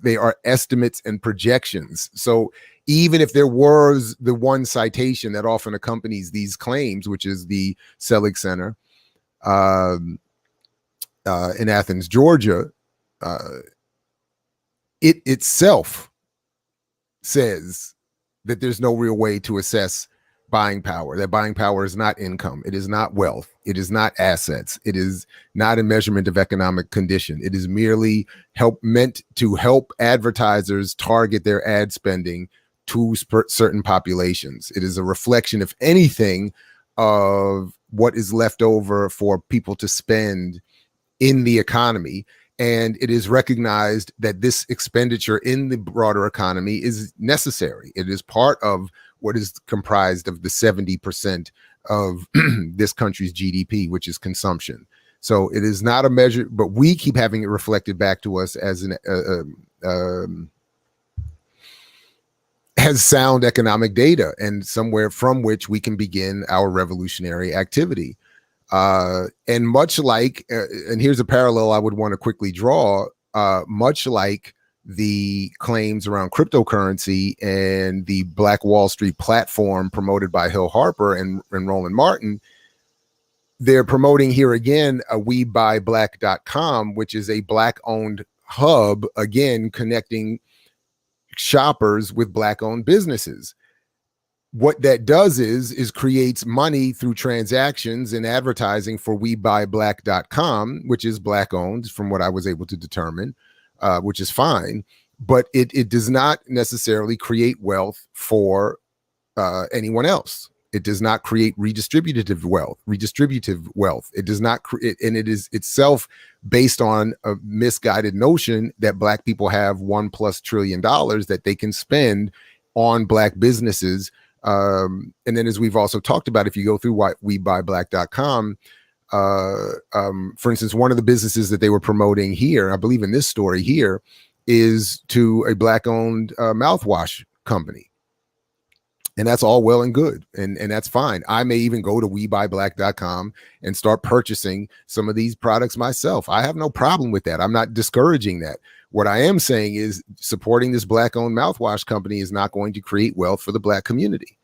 they are estimates and projections. So even if there was the one citation that often accompanies these claims, which is the Selig Center in Athens, Georgia, it itself says that there's no real way to assess buying power, that buying power is not income, it is not wealth, it is not assets, it is not a measurement of economic condition. It is merely meant to help advertisers target their ad spending to certain populations. It is a reflection, if anything, of what is left over for people to spend in the economy. And it is recognized that this expenditure in the broader economy is necessary. It is part of what is comprised of the 70% of this country's GDP, which is consumption. So it is not a measure, but we keep having it reflected back to us as has sound economic data, and somewhere from which we can begin our revolutionary activity. And much like, and here's a parallel I would want to quickly draw, much like the claims around cryptocurrency and the Black Wall Street platform promoted by Hill Harper and Roland Martin, they're promoting here again a WeBuyBlack.com, which is a Black-owned hub, again, connecting shoppers with Black-owned businesses. What that does is creates money through transactions and advertising for WeBuyBlack.com, which is Black-owned from what I was able to determine, which is fine, but it does not necessarily create wealth for anyone else. It does not create redistributive wealth. It does not create, and it is itself based on a misguided notion that Black people have $1+ trillion that they can spend on Black businesses. And then, as we've also talked about, if you go through WeBuyBlack.com, for instance, one of the businesses that they were promoting here, I believe in this story here, is to a Black-owned mouthwash company. And that's all well and good. And that's fine. I may even go to WeBuyBlack.com and start purchasing some of these products myself. I have no problem with that. I'm not discouraging that. What I am saying is supporting this Black-owned mouthwash company is not going to create wealth for the Black community.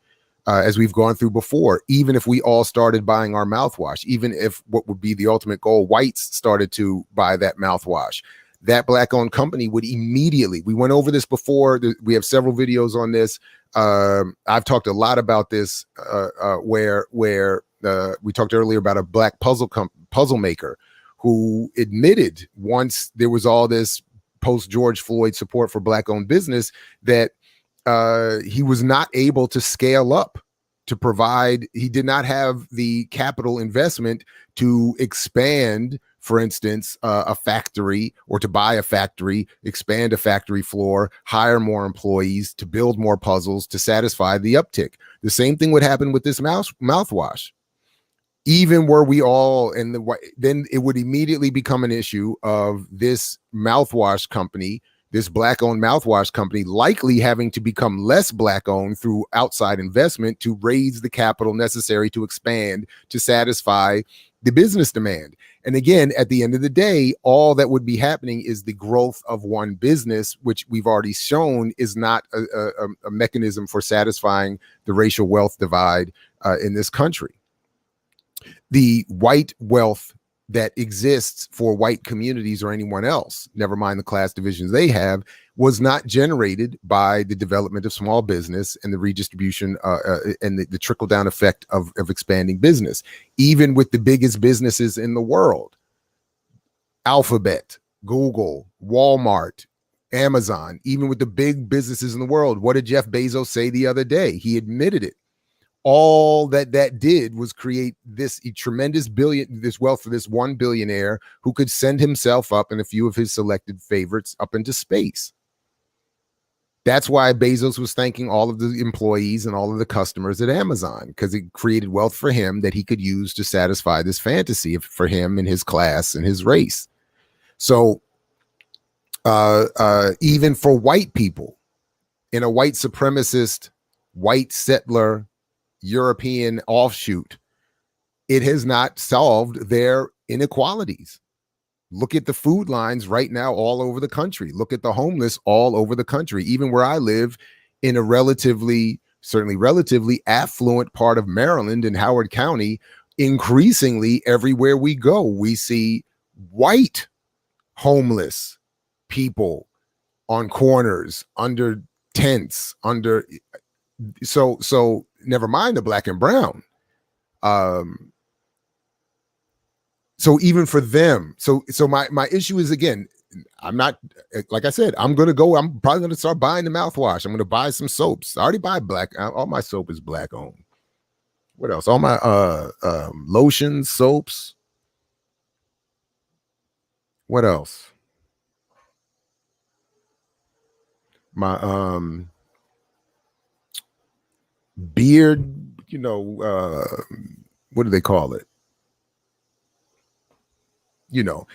As we've gone through before, even if we all started buying our mouthwash, even if what would be the ultimate goal, whites started to buy that mouthwash, that Black-owned company would immediately, we went over this before, we have several videos on this. I've talked a lot about this, where we talked earlier about a Black puzzle maker who admitted, once there was all this post George Floyd support for Black-owned business, that he was not able to scale up to provide. He did not have the capital investment to expand, for instance, a factory, or to buy a factory, expand a factory floor, hire more employees, to build more puzzles to satisfy the uptick. The same thing would happen with this mouthwash. Even were we all in then it would immediately become an issue of this mouthwash company, this Black-owned mouthwash company, likely having to become less Black-owned through outside investment to raise the capital necessary to expand to satisfy the business demand. And again, at the end of the day, all that would be happening is the growth of one business, which we've already shown is not a mechanism for satisfying the racial wealth divide in this country. The white wealth that exists for white communities or anyone else, never mind the class divisions they have, was not generated by the development of small business and the redistribution and the trickle-down effect of expanding business. Even with the biggest businesses in the world, Alphabet, Google, Walmart, Amazon, even with the big businesses in the world, what did Jeff Bezos say the other day? He admitted it. All that did was create this tremendous this wealth for this one billionaire who could send himself up and a few of his selected favorites up into space. That's why Bezos was thanking all of the employees and all of the customers at Amazon, because it created wealth for him that he could use to satisfy this fantasy for him and his class and his race. So even for white people in a white supremacist, white settler, European offshoot, it has not solved their inequalities. Look at the food lines right now all over the country. Look at the homeless all over the country. Even where I live in a certainly relatively affluent part of Maryland in Howard County, increasingly everywhere we go, we see white homeless people on corners, under tents, so never mind the black and brown. So even for them, so my issue is, again, I'm not, like I said, I'm probably gonna start buying the mouthwash. I'm gonna buy some soaps. I already buy all my soap is black owned. What else? All my lotions, soaps. What else? My beard, what do they call it?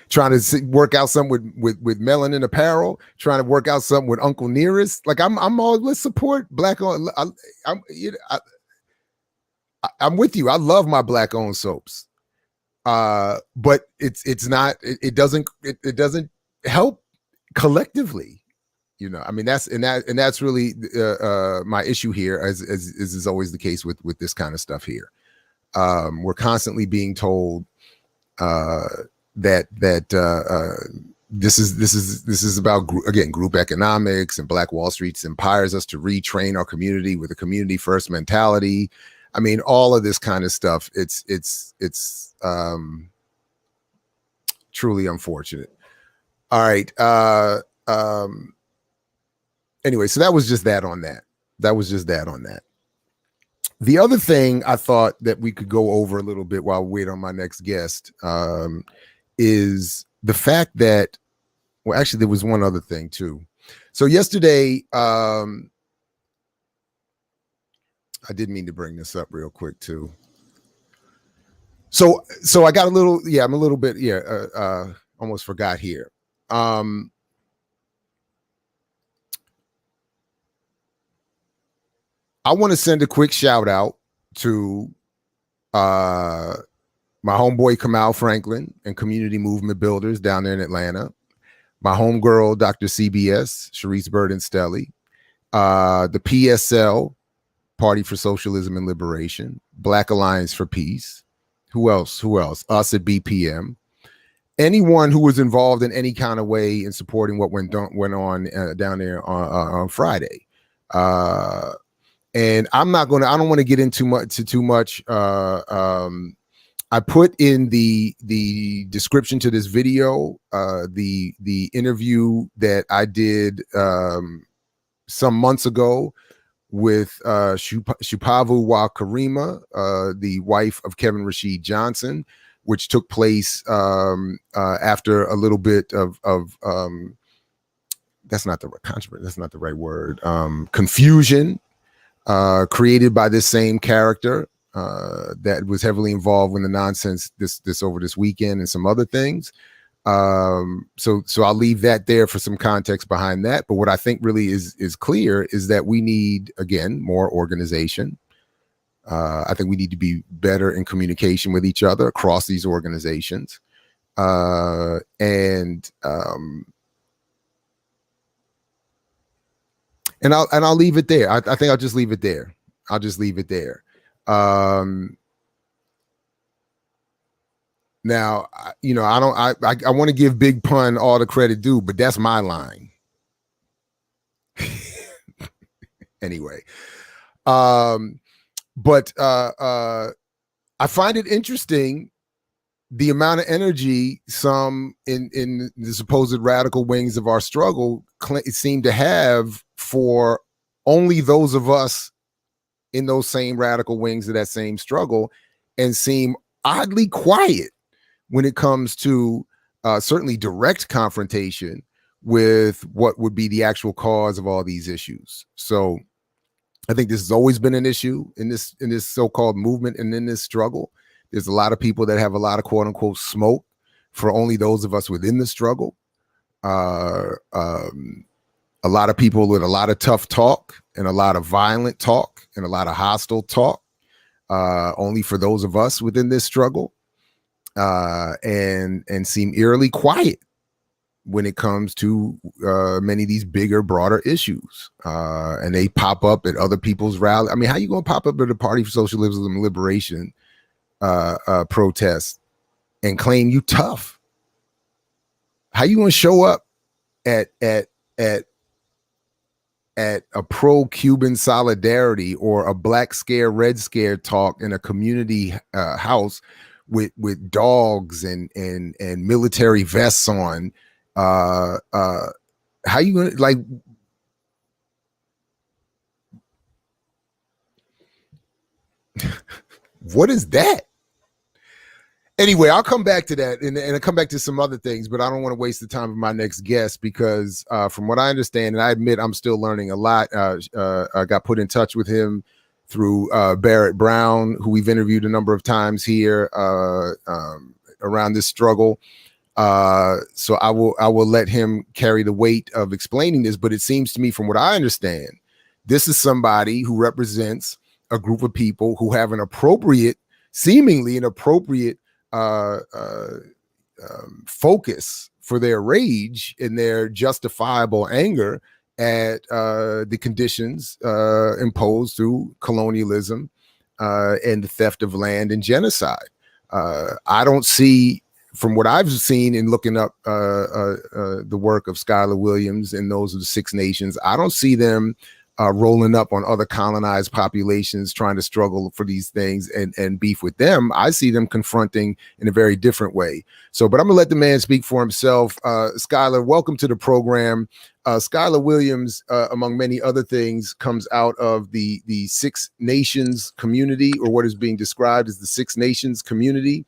Trying to work out something with Melanin Apparel, trying to work out something with Uncle Nearest. Like I'm all, let's support black owned. I'm with you. I love my black owned soaps. But it doesn't help collectively. I mean, that's really my issue here, as is always the case with this kind of stuff here. We're constantly being told that this is about group economics, and Black Wall Street inspires us to retrain our community with a community first mentality. I mean, all of this kind of stuff. It's truly unfortunate. All right. Anyway, so that was just that on that. The other thing I thought that we could go over a little bit while we wait on my next guest is the fact that, well, actually, there was one other thing too. So yesterday, I did mean to bring this up real quick too. So I got a little, I'm a little bit, almost forgot here. I want to send a quick shout out to my homeboy Kamal Franklin and Community Movement Builders down there in Atlanta. My homegirl, Dr. CBS, Sharice Burden-Stelly. The PSL, Party for Socialism and Liberation. Black Alliance for Peace. Who else? Us at BPM. Anyone who was involved in any kind of way in supporting what went on down there on Friday. And I don't want to get into too much. I put in the description to this video, the interview that I did some months ago with Shupavu wa Kirima, the wife of Kevin Rashid Johnson, which took place after a little bit of that's not the right word, confusion created by this same character that was heavily involved in the nonsense this over this weekend and some other things. So I'll leave that there for some context behind that. But what I think really is clear is that we need, again, more organization. I think we need to be better in communication with each other across these organizations. And I'll leave it there. I think I'll just leave it there. Now, I want to give Big Pun all the credit due, but that's my line. Anyway, but I find it interesting the amount of energy some in the supposed radical wings of our struggle seem to have for only those of us in those same radical wings of that same struggle, and seem oddly quiet when it comes to certainly direct confrontation with what would be the actual cause of all these issues. So I think this has always been an issue in this so-called movement and in this struggle. There's a lot of people that have a lot of quote unquote smoke for only those of us within the struggle. A lot of people with a lot of tough talk and a lot of violent talk and a lot of hostile talk, only for those of us within this struggle. and seem eerily quiet when it comes to many of these bigger, broader issues. And they pop up at other people's rallies. I mean, how you going to pop up at a Party for Socialism and Liberation protest and claim you tough? How you going to show up at a pro-Cuban solidarity or a black scare, red scare talk in a community house with dogs and military vests on? How you gonna, like, what is that? Anyway, I'll come back to that and I'll come back to some other things, but I don't want to waste the time of my next guest because from what I understand, and I admit I'm still learning a lot, I got put in touch with him through Barrett Brown, who we've interviewed a number of times here around this struggle. So I will let him carry the weight of explaining this, but it seems to me from what I understand, this is somebody who represents a group of people who have seemingly an appropriate focus for their rage and their justifiable anger at the conditions imposed through colonialism and the theft of land and genocide. I don't see, from what I've seen in looking up the work of Syler Williams and those of the Six Nations, I don't see them rolling up on other colonized populations trying to struggle for these things and beef with them. I see them confronting in a very different way. So, but I'm gonna let the man speak for himself. Syler, welcome to the program. Syler Williams, among many other things, comes out of the Six Nations community, or what is being described as the Six Nations community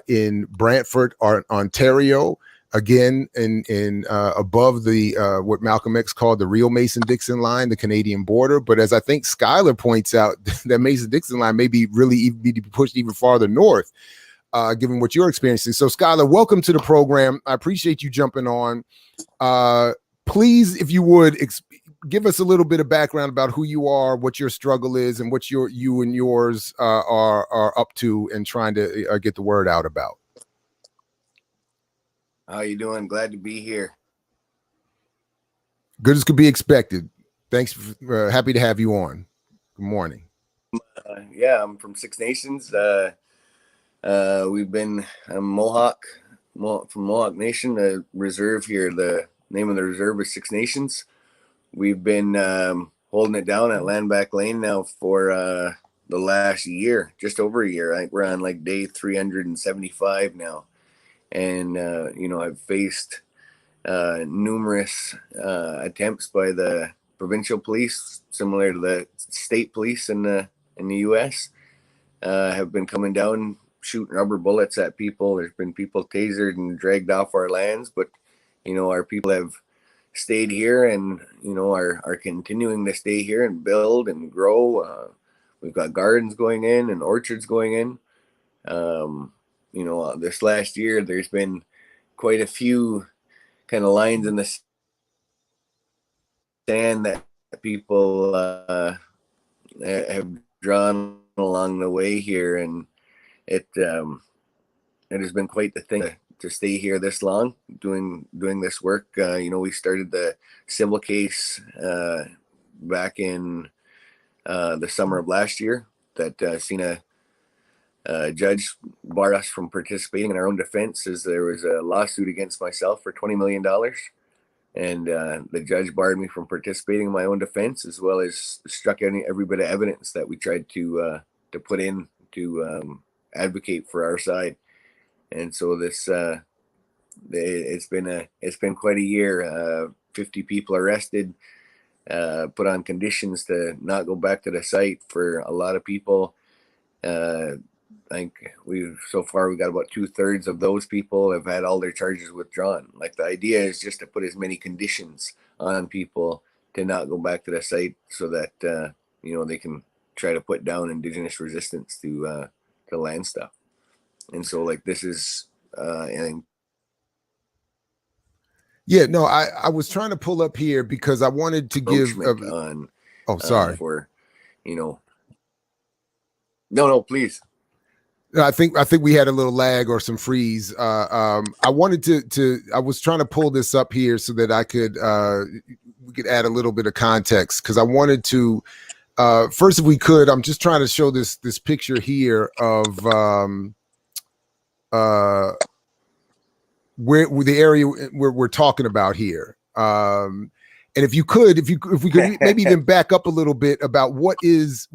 in Brantford, Ontario. Again, in above the what Malcolm X called the real Mason-Dixon line, the Canadian border. But as I think Syler points out, that Mason-Dixon line may be really be pushed even farther north, given what you're experiencing. So, Syler, welcome to the program. I appreciate you jumping on. Please, if you would, give us a little bit of background about who you are, what your struggle is, and what you and yours are up to and trying to get the word out about.
How you doing? Glad to be here.
Good as could be expected. Thanks. Happy to have you on. Good morning.
Yeah, I'm from Six Nations. I'm Mohawk, from Mohawk Nation, the reserve here. The name of the reserve is Six Nations. We've been holding it down at Landback Lane now for the last year, just over a year. I think we're on like day 375 now. And, I've faced numerous attempts by the provincial police, similar to the state police in the U.S., have been coming down, shooting rubber bullets at people. There's been people tasered and dragged off our lands, but, our people have stayed here and, are continuing to stay here and build and grow. We've got gardens going in and orchards going in. This last year, there's been quite a few kind of lines in the sand that people have drawn along the way here, and it has been quite the thing to stay here this long doing this work. We started the civil case back in the summer of last year that seen a judge barred us from participating in our own defense, as there was a lawsuit against myself for $20 million. And the judge barred me from participating in my own defense, as well as struck every bit of evidence that we tried to put in to advocate for our side. And so this it's been quite a year. 50 people arrested, put on conditions to not go back to the site for a lot of people. I think we've got about 2/3 of those people have had all their charges withdrawn. Like, the idea is just to put as many conditions on people to not go back to the site, so that they can try to put down Indigenous resistance to land stuff. And so, like, this is
Yeah, no, I was trying to pull up here because I wanted to give
on.
Sorry.
No, please.
I think we had a little lag or some freeze. I wanted to I was trying to pull this up here so that I could we could add a little bit of context, because I wanted to first, if we could, I'm just trying to show this picture here of where the area where we're talking about here. And if we could maybe even back up a little bit about what is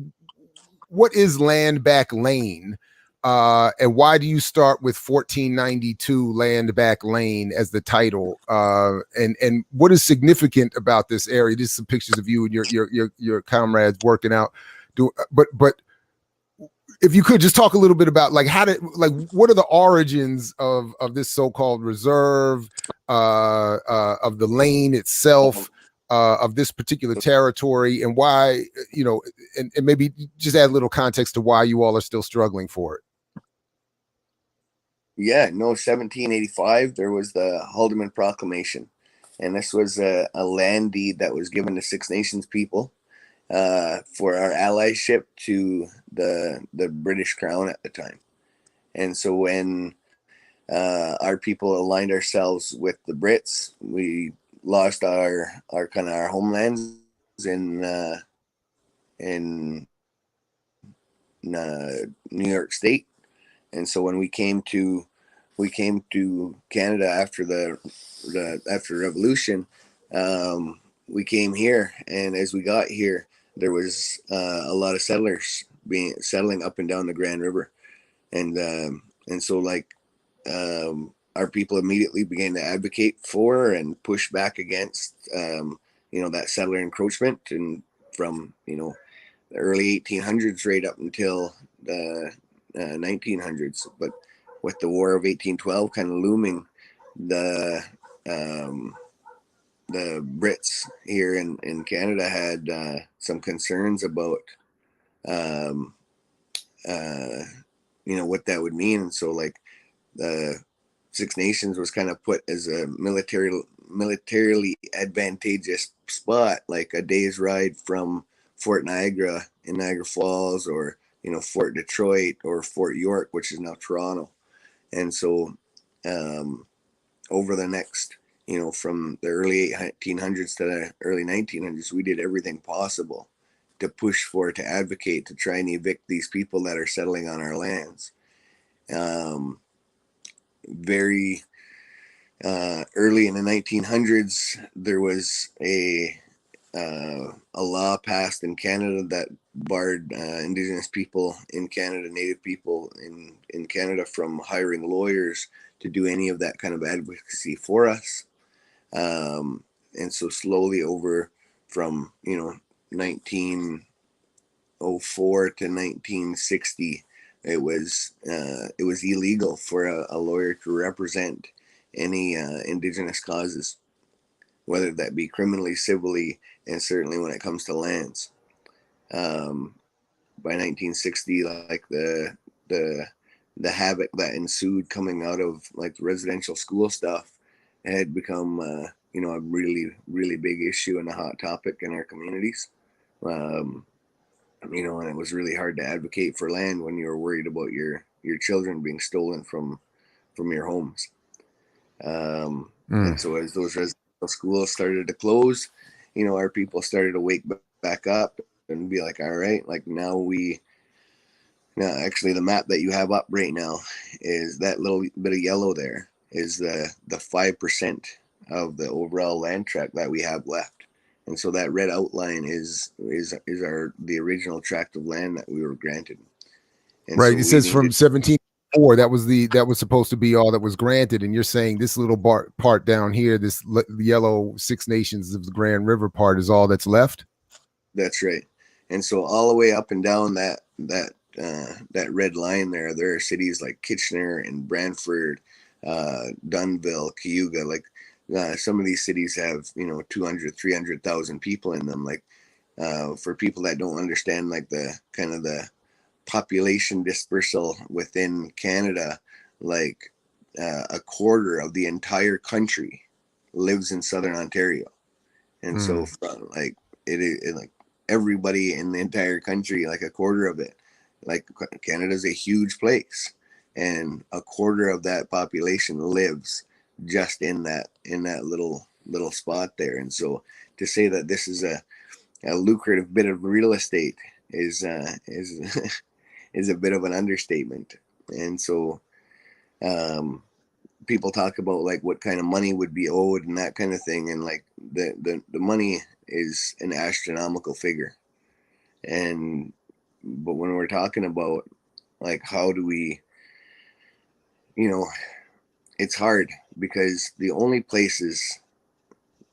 Land Back Lane, and why do you start with 1492 Land Back Lane as the title, and what is significant about this area? This is some pictures of you and your comrades working out. But if you could just talk a little bit about what are the origins of this so-called reserve, of the lane itself, of this particular territory, and why, and maybe just add a little context to why you all are still struggling for it.
Yeah, no, 1785, there was the Haldeman Proclamation, and this was a land deed that was given to Six Nations people for our allyship to the British Crown at the time. And so when our people aligned ourselves with the Brits, we lost our homelands in New York State. And so when we came to Canada after the Revolution, we came here, and as we got here, there was a lot of settlers settling up and down the Grand River, and so our people immediately began to advocate for and push back against that settler encroachment, and from the early 1800s right up until the 1900s. But with the War of 1812 kind of looming, the Brits here in Canada had some concerns about what that would mean. And so the Six Nations was kind of put as a militarily advantageous spot, like a day's ride from Fort Niagara in Niagara Falls, or Fort Detroit, or Fort York, which is now Toronto. And so over the next, from the early 1800s to the early 1900s, we did everything possible to push for, to advocate, to try and evict these people that are settling on our lands. Very early in the 1900s, there was a law passed in Canada that barred Indigenous people in Canada, Native people in Canada, from hiring lawyers to do any of that kind of advocacy for us. And so slowly over from 1904 to 1960, it was illegal for a lawyer to represent any Indigenous causes, whether that be criminally, civilly, and certainly when it comes to lands. By 1960, the havoc that ensued coming out of the residential school stuff had become a really, really big issue and a hot topic in our communities. And it was really hard to advocate for land when you were worried about your children being stolen from your homes. And so as those residential schools started to close, our people started to wake back up and be like, all right, now actually the map that you have up right now is that little bit of yellow there is the 5% of the overall land tract that we have left. And so that red outline is the original tract of land that we were granted. And
right.
So
it says from 1704, that was supposed to be all that was granted. And you're saying this little part down here, this yellow Six Nations of the Grand River part, is all that's left?
That's right. And so all the way up and down that red line there are cities like Kitchener and Brantford, Dunnville, Cayuga. Some of these cities have 200, 300,000 people in them. For people that don't understand the kind of the population dispersal within Canada, a quarter of the entire country lives in southern Ontario. And so everybody in the entire country, a quarter of it, Like Canada's a huge place, and a quarter of that population lives just in that little spot there. And so to say that this is a lucrative bit of real estate is is a bit of an understatement. And so people talk about like what kind of money would be owed and that kind of thing, and like the money is an astronomical figure. And but when we're talking about like how do we, it's hard, because the only places,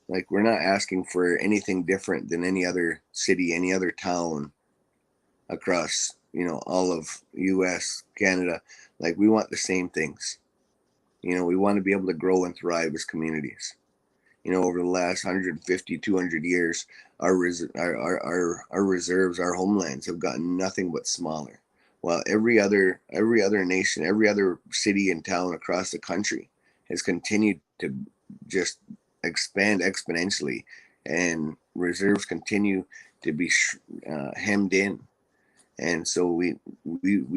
like, we're not asking for anything different than any other city, any other town across, all of US, Canada. Like, we want the same things. We want to be able to grow and thrive as communities. Over the last 150, 200 years, our reserves, our homelands have gotten nothing but smaller, while every other nation, every other city and town across the country has continued to just expand exponentially, and reserves continue to be hemmed in. And so we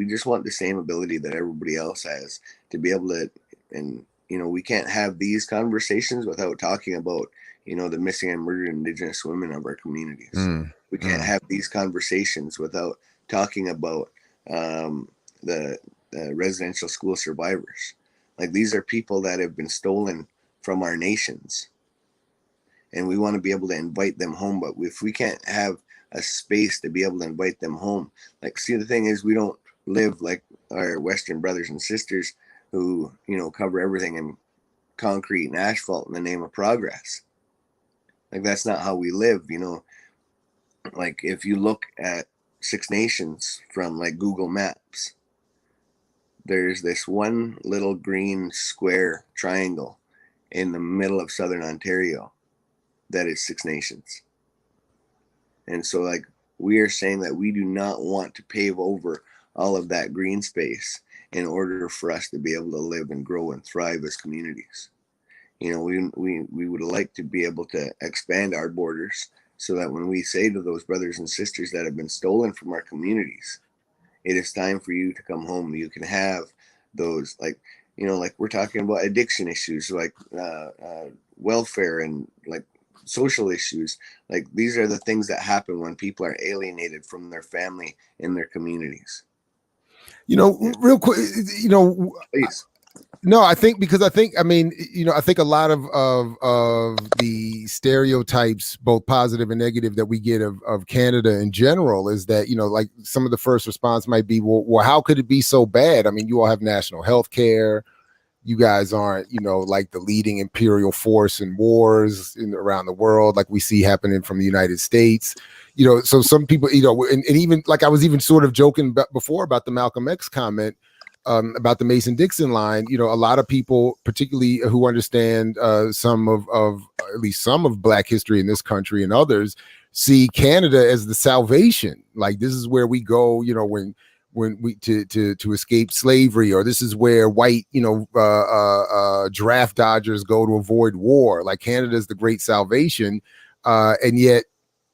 just want the same ability that everybody else has to be able to, and we can't have these conversations without talking about the missing and murdered Indigenous women of our communities. We can't have these conversations without talking about the residential school survivors. Like, these are people that have been stolen from our nations, and we want to be able to invite them home. But if we can't have a space to be able to invite them home, like, see, the thing is, we don't live like our Western brothers and sisters who, cover everything in concrete and asphalt in the name of progress. Like, that's not how we live, Like, if you look at Six Nations from like Google Maps, there's this one little green square triangle in the middle of southern Ontario that is Six Nations. And so, like, we are saying that we do not want to pave over all of that green space in order for us to be able to live and grow and thrive as communities. We would like to be able to expand our borders so that when we say to those brothers and sisters that have been stolen from our communities, it is time for you to come home. You can have those, like, like we're talking about addiction issues, like welfare and like social issues. Like, these are the things that happen when people are alienated from their family and their communities.
Real quick,
Please.
No, I think I mean, I think a lot of the stereotypes, both positive and negative, that we get of Canada in general is that, like, some of the first response might be, well, how could it be so bad? I mean, you all have national health care. You guys aren't, like the leading imperial force in wars around the world, like we see happening from the United States. So some people, and even like I was even sort of joking before about the Malcolm X comment about the Mason-Dixon line. A lot of people, particularly who understand some of at least some of Black history in this country and others, see Canada as the salvation. Like, this is where we go, when we to escape slavery, or this is where white draft dodgers go to avoid war. Like, Canada is the great salvation, and yet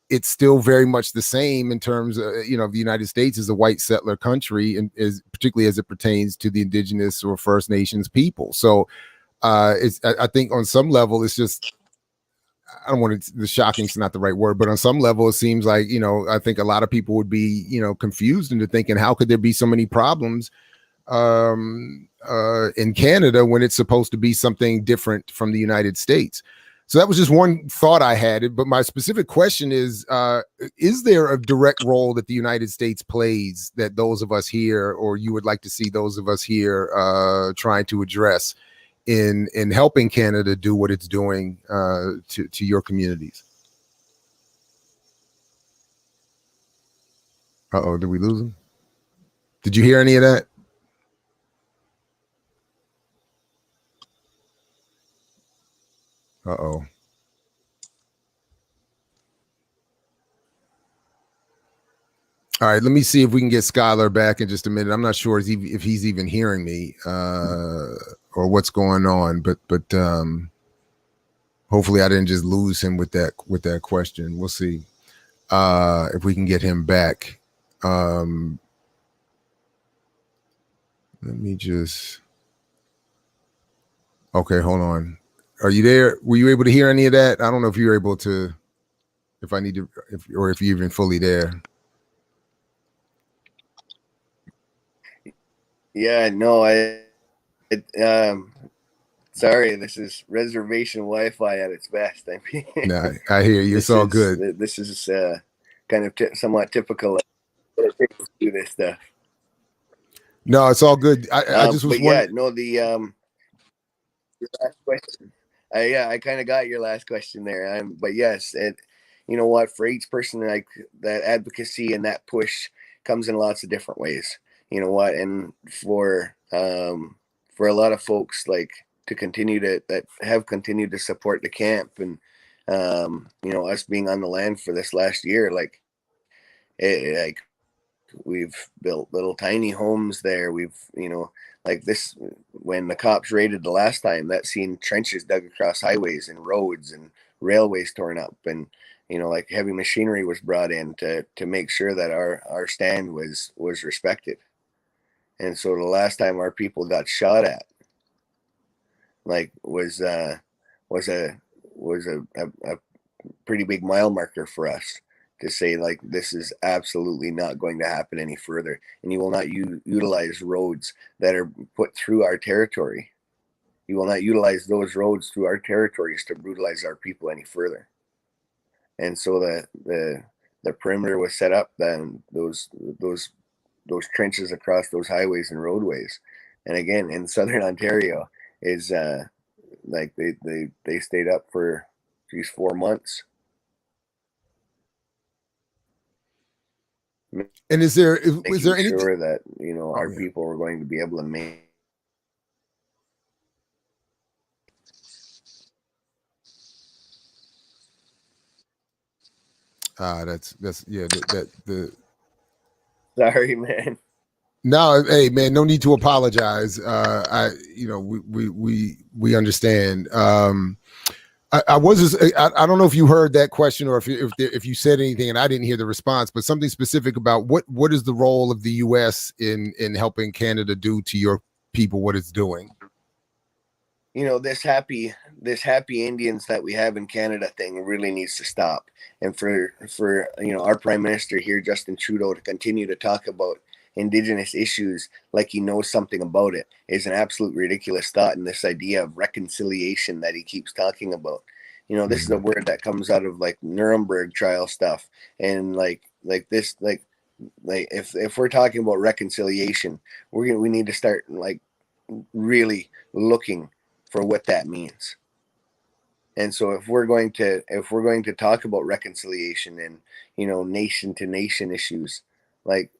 it's still very much the same in terms of, the United States is a white settler country, and is particularly as it pertains to the Indigenous or First Nations people. So I think on some level it's just, I don't want to, the shocking is not the right word, but on some level it seems like, I think a lot of people would be, confused into thinking, how could there be so many problems in Canada when it's supposed to be something different from the United States? So that was just one thought I had. But my specific question is there a direct role that the United States plays that those of us here, or you would like to see those of us here trying to address in helping Canada do what it's doing to your communities? Uh-oh, did we lose him? Did you hear any of that? Uh-oh. All right, let me see if we can get Syler back in just a minute. I'm not sure if he's even hearing me or what's going on, but hopefully I didn't just lose him with that question. We'll see if we can get him back. Let me just. Okay, hold on. Are you there? Were you able to hear any of that? I don't know if you're able to. If I need to, or if you're even fully there.
Yeah, no, sorry, this is reservation Wi-Fi at its best. I mean,
Nah, I hear you. It's all good.
This is kind of somewhat typical of do this stuff.
No, it's all good. I just was wondering.
Yeah, no, your last question. I kind of got your last question there. But yes, you know what? For each person, like that advocacy and that push comes in lots of different ways. You know what? And for a lot of folks, like to continue that have continued to support the camp and you know, us being on the land for this last year, like like we've built little tiny homes there. We've, you know, like this, when the cops raided the last time, that seen trenches dug across highways and roads and railways torn up, and you know, like heavy machinery was brought in to make sure that our stand was respected. And so the last time our people got shot at, like was a pretty big mile marker for us to say, like, this is absolutely not going to happen any further, and you will not utilize roads that are put through our territory. You will not utilize those roads through our territories to brutalize our people any further. And so the perimeter was set up, then those trenches across those highways and roadways. And again, in southern Ontario is like they stayed up for these 4 months.
And is there any
sure that, you know, our people were going to be able to make
that's yeah,
sorry, man.
No, hey man, no need to apologize. You know, we understand. I was just, I don't know if you heard that question or if you said anything and I didn't hear the response, but something specific about what is the role of the U.S. in helping Canada do to your people what it's doing?
You know, this happy Indians that we have in Canada thing really needs to stop. And for you know, our Prime Minister here, Justin Trudeau, to continue to talk about Indigenous issues like he knows something about it is an absolute ridiculous thought. And this idea of reconciliation that he keeps talking about, you know, this is a word that comes out of like Nuremberg trial stuff. And like if we're talking about reconciliation, we need to start like really looking for what that means. And so if we're going to talk about reconciliation and, you know, nation to nation issues, like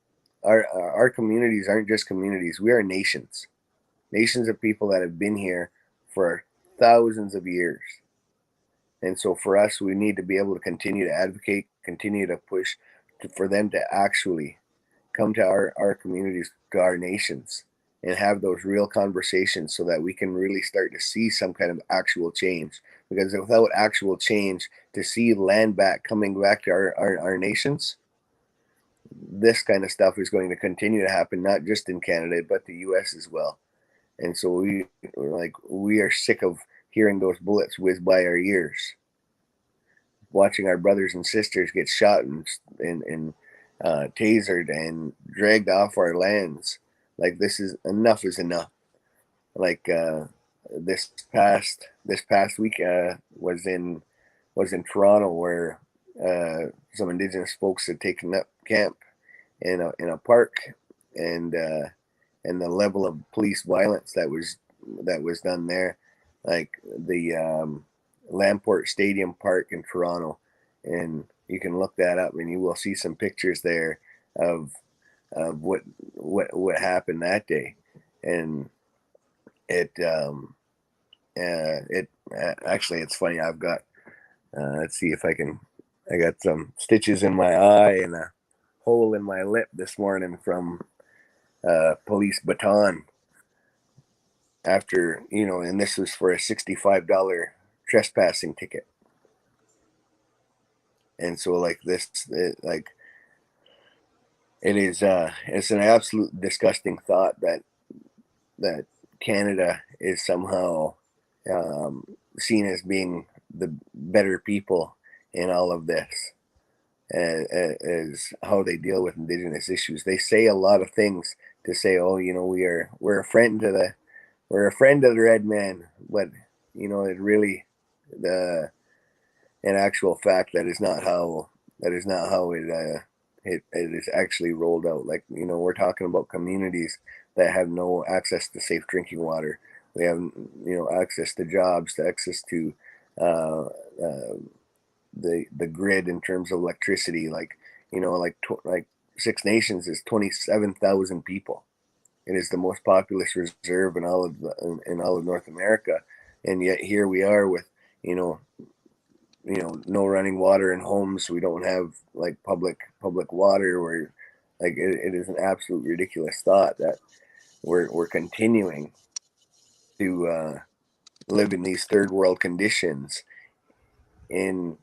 our communities aren't just communities. We are nations of people that have been here for thousands of years. And so for us, we need to be able to continue to advocate, continue to push for them to actually come to our communities, to our nations, and have those real conversations so that we can really start to see some kind of actual change. Because without actual change, to see land back coming back to our nations, this kind of stuff is going to continue to happen, not just in Canada, but the US as well. And so we are sick of hearing those bullets whiz by our ears, watching our brothers and sisters get shot and tasered and dragged off our lands. Like, this is enough is enough. Like this past week was in Toronto, where some Indigenous folks had taken up camp in a park, and the level of police violence that was done there, like the Lamport Stadium Park in Toronto, and you can look that up and you will see some pictures there of what happened that day. And it actually, it's funny, I've got let's see if I got some stitches in my eye and a hole in my lip this morning from police baton after, you know, and this was for a $65 trespassing ticket. And so like this, it's an absolute disgusting thought that Canada is somehow seen as being the better people in all of this, as how they deal with Indigenous issues. They say a lot of things to say, oh, you know, we're a friend to the red man, but you know, it really, in actual fact, that is not how it is actually rolled out. Like, you know, we're talking about communities that have no access to safe drinking water. They have, you know, access to jobs, to access to the grid in terms of electricity. Like, you know, like Six Nations is 27,000 people. It is the most populous reserve in all of North America, and yet here we are with, you know, no running water in homes. We don't have like public water. Where, like, it is an absolute ridiculous thought that we're continuing to live in these third world conditions and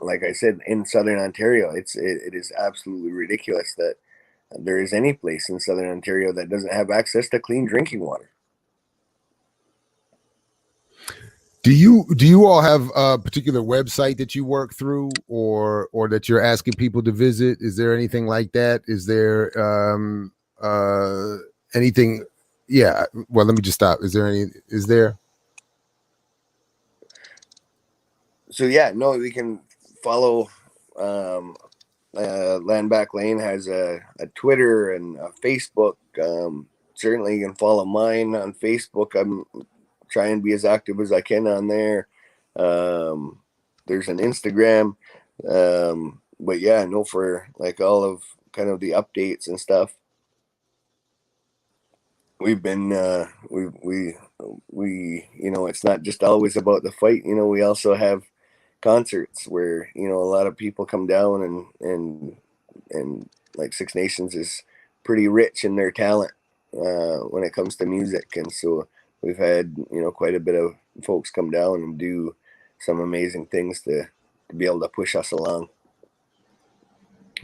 like I said, in Southern Ontario. It is absolutely ridiculous that there is any place in Southern Ontario that doesn't have access to clean drinking water.
Do you all have a particular website that you work through, or that you're asking people to visit? Is there anything like that? Is there anything? Yeah. Well, let me just stop. Is there?
So yeah, no, we can follow. Land Back Lane has a Twitter and a Facebook. Certainly you can follow mine on Facebook. I'm trying to be as active as I can on there. There's an Instagram. But yeah, no, for like all of kind of the updates and stuff, we've been we you know, it's not just always about the fight. You know, we also have concerts where, you know, a lot of people come down and like Six Nations is pretty rich in their talent when it comes to music, and so we've had, you know, quite a bit of folks come down and do some amazing things to be able to push us along.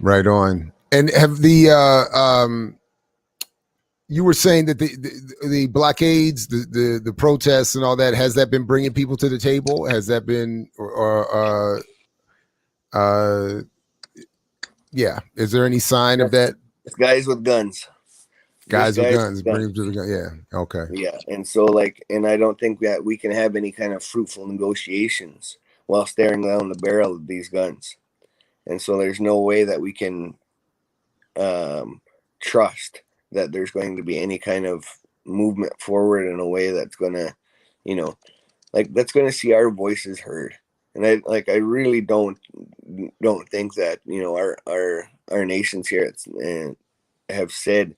Right on. And have the you were saying that the blockades, the protests and all that, has that been bringing people to the table? Has that been, yeah, is there any sign of that?
It's guys with guns.
Guys with guns, bring them to the gun. Yeah. Okay.
Yeah. And so, like, and I don't think that we can have any kind of fruitful negotiations while staring down the barrel of these guns. And so there's no way that we can trust that there's going to be any kind of movement forward in a way that's going to, you know, like, that's going to see our voices heard. And I really don't think that, you know, our nations here have said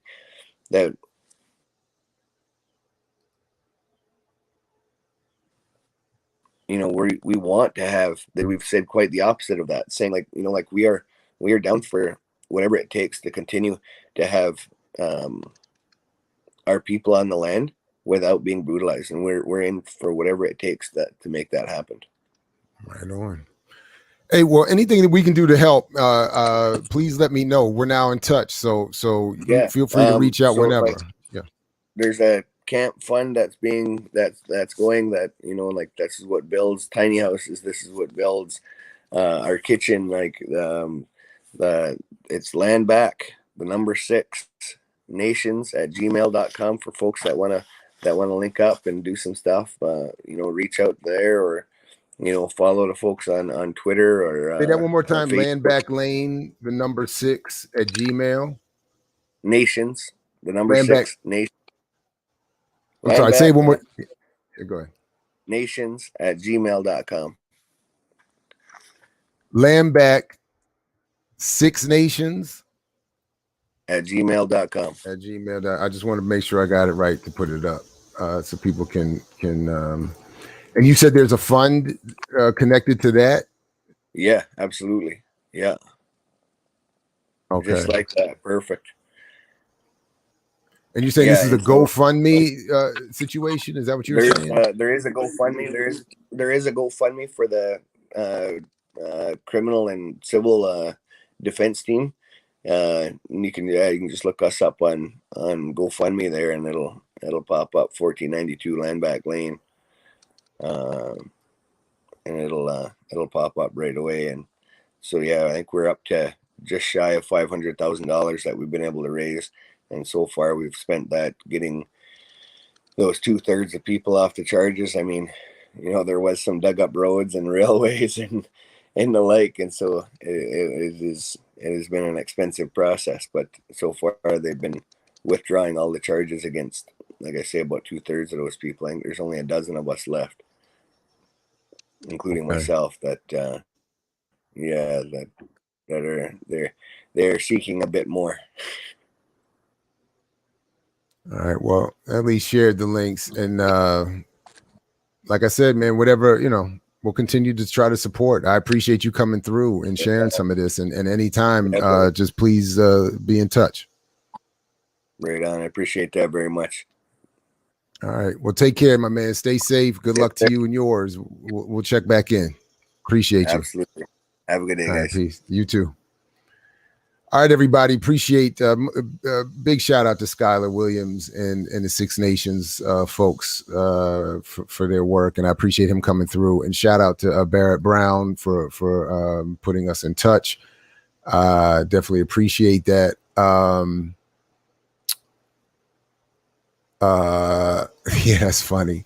that, you know, we want to have that. We've said quite the opposite of that, saying, like, you know, like, we are down for whatever it takes to continue to have our people on the land without being brutalized, and we're in for whatever it takes to make that happen.
Right on. Hey, well, anything that we can do to help, please let me know. We're now in touch, so
yeah,
feel free to reach out whenever. Like, yeah,
there's a camp fund that's going, that, you know, like, this is what builds tiny houses. This is what builds our kitchen. Like, it's land back, the number 6 nations at gmail.com for folks that want to link up and do some stuff. You know, reach out there, or, you know, follow the folks on Twitter, or
say that one more time. Land Back Lane, the number 6 at Gmail.
Nations, the number
Land
6 nation.
I'm sorry, say one more. Yeah, go ahead.
Nations at gmail.com.
Land Back 6 Nations
at gmail.com.
At gmail. I just want to make sure I got it right to put it up, so people can. And you said there's a fund connected to that?
Yeah, absolutely. Yeah.
Okay.
Just like that. Perfect.
And you're saying this is a GoFundMe situation? Is that what you're saying?
There is a GoFundMe. There is a GoFundMe for the criminal and civil defense team. And you can just look us up on GoFundMe there, and it'll pop up 1492 Landback Lane, and it'll pop up right away. And so yeah, I think we're up to just shy of $500,000 that we've been able to raise, and so far we've spent that getting those 2/3 of people off the charges. I mean, there was some dug up roads and railways and the like, and so it has been an expensive process, but so far they've been withdrawing all the charges against, like I say, about 2/3 of those people. I think there's only a dozen of us left, including myself, that they're seeking a bit more.
All right, well, at least shared the links, and like I said, man, whatever, we'll continue to try to support. I appreciate you coming through and sharing some of this, and anytime, just please be in touch.
Right on. I appreciate that very much.
All right, well, take care, my man. Stay safe. Good luck to you and yours. We'll check back in. Appreciate you.
Absolutely. Have a good day,
all
guys.
Right, peace. You too. All right, everybody. Appreciate big shout out to Syler Williams and the Six Nations folks for their work, and I appreciate him coming through. And shout out to Barrett Brown for putting us in touch. Definitely appreciate that. Yeah, that's funny.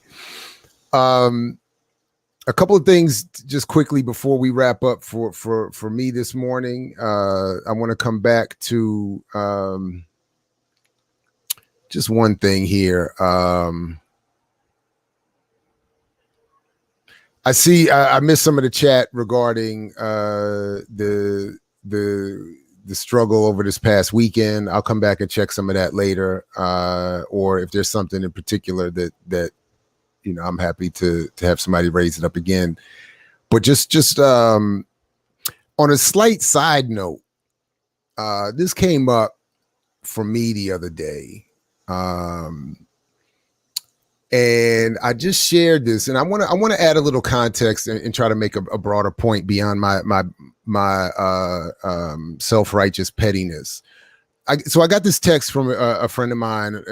A couple of things just quickly before we wrap up for me this morning. I want to come back to just one thing here. I see I missed some of the chat regarding the struggle over this past weekend. I'll come back and check some of that later, or if there's something in particular that I'm happy to have somebody raise it up again. But just on a slight side note, this came up for me the other day, and I just shared this, and I want to add a little context and try to make a broader point beyond my self-righteous pettiness. So I got this text from a friend of mine,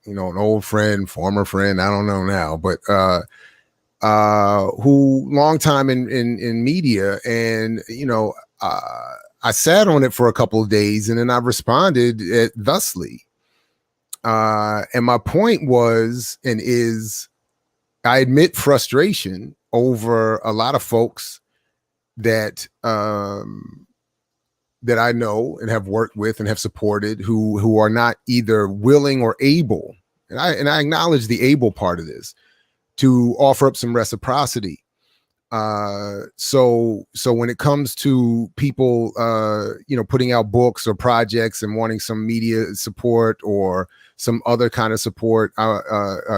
an old friend, former friend, I don't know now, but who long time in media, and I sat on it for a couple of days, and then I responded thusly. And my point was and is, I admit frustration over a lot of folks that that I know and have worked with and have supported who are not either willing or able, and I acknowledge the able part of this, to offer up some reciprocity. So when it comes to people, putting out books or projects and wanting some media support or some other kind of support,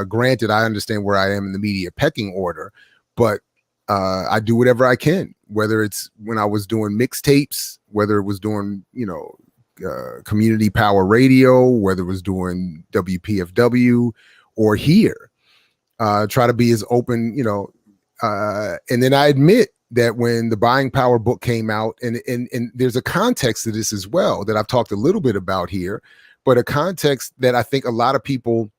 granted, I understand where I am in the media pecking order, but I do whatever I can, whether it's when I was doing mixtapes, whether it was doing, community power radio, whether it was doing WPFW or here, try to be as open, and then I admit that when the Buying Power book came out, and there's a context to this as well that I've talked a little bit about here, but a context that I think a lot of people,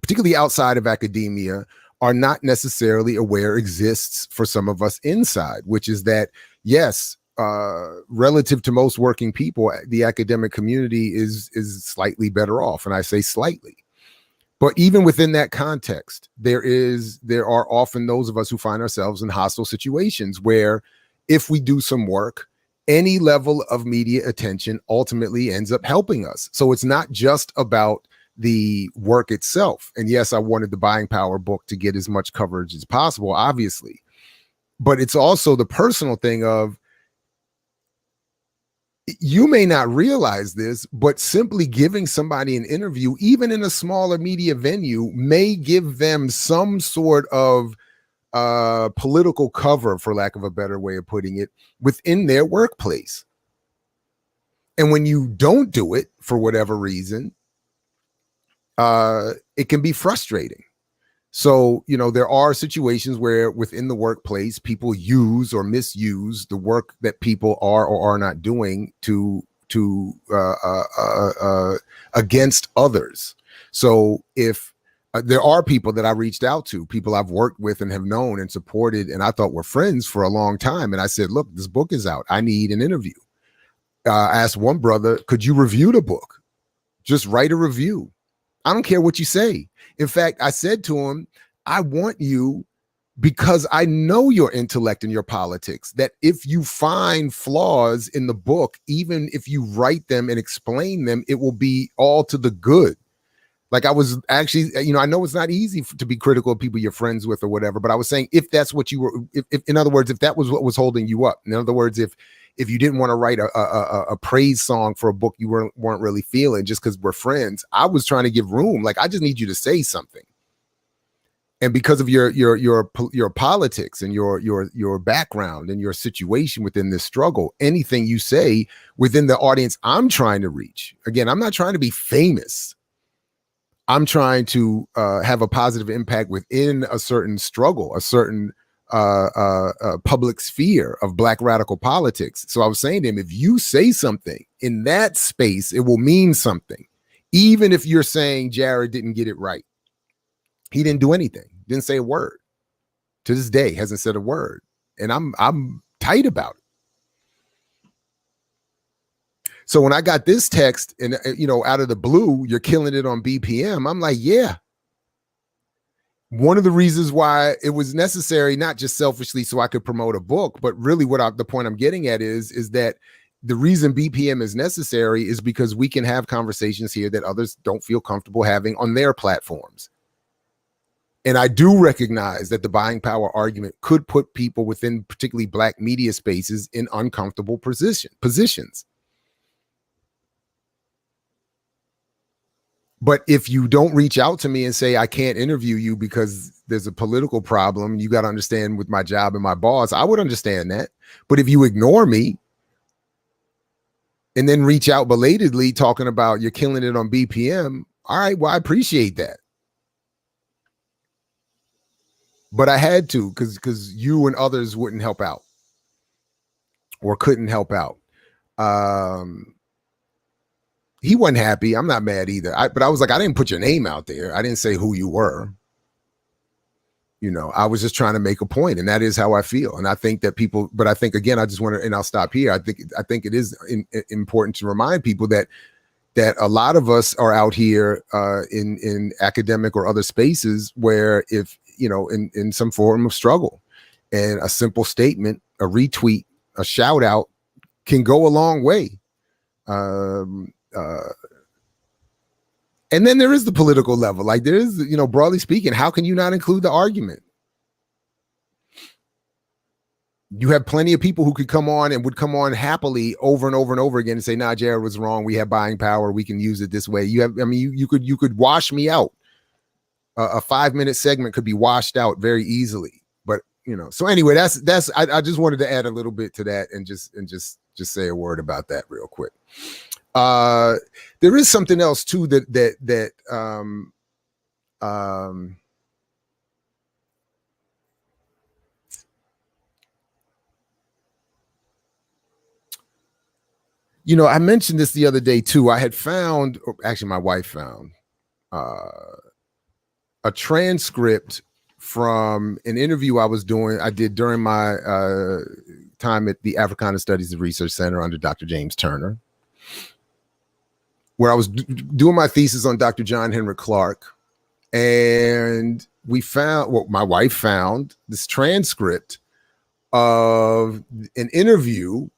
particularly outside of academia, are not necessarily aware exists for some of us inside, which is that, yes, relative to most working people, the academic community is slightly better off. And I say slightly. But even within that context, there are often those of us who find ourselves in hostile situations where if we do some work, any level of media attention ultimately ends up helping us. So it's not just about the work itself. And yes, I wanted the Buying Power book to get as much coverage as possible, obviously. But it's also the personal thing of, you may not realize this, but simply giving somebody an interview, even in a smaller media venue, may give them some sort of political cover, for lack of a better way of putting it, within their workplace. And when you don't do it for whatever reason, it can be frustrating. So, there are situations where within the workplace, people use or misuse the work that people are or are not doing to against others. So if there are people that I reached out to, people I've worked with and have known and supported, and I thought were friends for a long time. And I said, look, this book is out. I need an interview. I asked one brother, could you review the book? Just write a review. I don't care what you say. In fact, I said to him, I want you, because I know your intellect and your politics, that if you find flaws in the book, even if you write them and explain them, it will be all to the good. Like I was actually, I know it's not easy to be critical of people you're friends with or whatever, but I was saying, if that's what you were, if in other words, if that was what was holding you up, in other words, if you didn't want to write a praise song for a book you weren't really feeling just because we're friends, I was trying to give room. Like, I just need you to say something. And because of your politics and your background and your situation within this struggle, anything you say within the audience I'm trying to reach, again, I'm not trying to be famous. I'm trying to have a positive impact within a certain struggle, a certain public sphere of Black radical politics. So I was saying to him, if you say something in that space, it will mean something. Even if you're saying Jared didn't get it right. He didn't do anything, didn't say a word. To this day, hasn't said a word. And I'm tight about it. So when I got this text and, out of the blue, you're killing it on BPM, I'm like, yeah. One of the reasons why it was necessary, not just selfishly so I could promote a book, but really the point I'm getting at is that the reason BPM is necessary is because we can have conversations here that others don't feel comfortable having on their platforms. And I do recognize that the buying power argument could put people within particularly Black media spaces in uncomfortable positions. But if you don't reach out to me and say, I can't interview you because there's a political problem, you got to understand with my job and my boss, I would understand that. But if you ignore me and then reach out belatedly talking about you're killing it on BPM, all right, well, I appreciate that. But I had to because you and others wouldn't help out or couldn't help out. He wasn't happy. I'm not mad either. But I was like, I didn't put your name out there. I didn't say who you were. I was just trying to make a point, and that is how I feel. And I think that people, but I think again, I just want to, and I'll stop here. I think it is important to remind people that a lot of us are out here in academic or other spaces where if, in some form of struggle, and a simple statement, a retweet, a shout out can go a long way. And then there is the political level. Like there is, broadly speaking, how can you not include the argument? You have plenty of people who could come on and would come on happily over and over and over again and say, nah, Jared was wrong. We have buying power. We can use it this way. You could wash me out. A 5-minute segment could be washed out very easily. But, so anyway, I just wanted to add a little bit to that and just say a word about that real quick. There is something else too that I mentioned this the other day too. I had found, or actually my wife found, a transcript from an interview I did during my time at the Africana Studies and Research Center under Dr. James Turner, where I was doing my thesis on Dr. John Henrik Clarke. And my wife found this transcript of an interview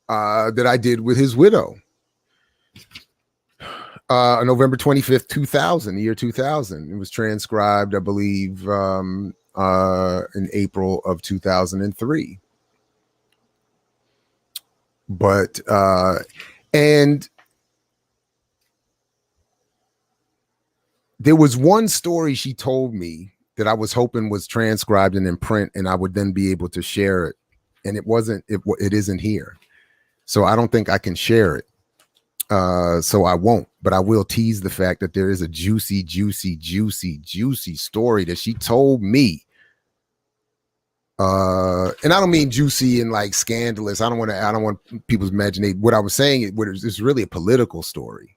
that I did with his widow. November 25th, 2000, the year 2000. It was transcribed, I believe, in April of 2003. But, and there was one story she told me that I was hoping was transcribed and in print, and I would then be able to share it. And it isn't here. So I don't think I can share it. So I won't, but I will tease the fact that there is a juicy, juicy, juicy, juicy story that she told me And I don't mean juicy and like scandalous. I don't want people's imagination. What I was saying is really a political story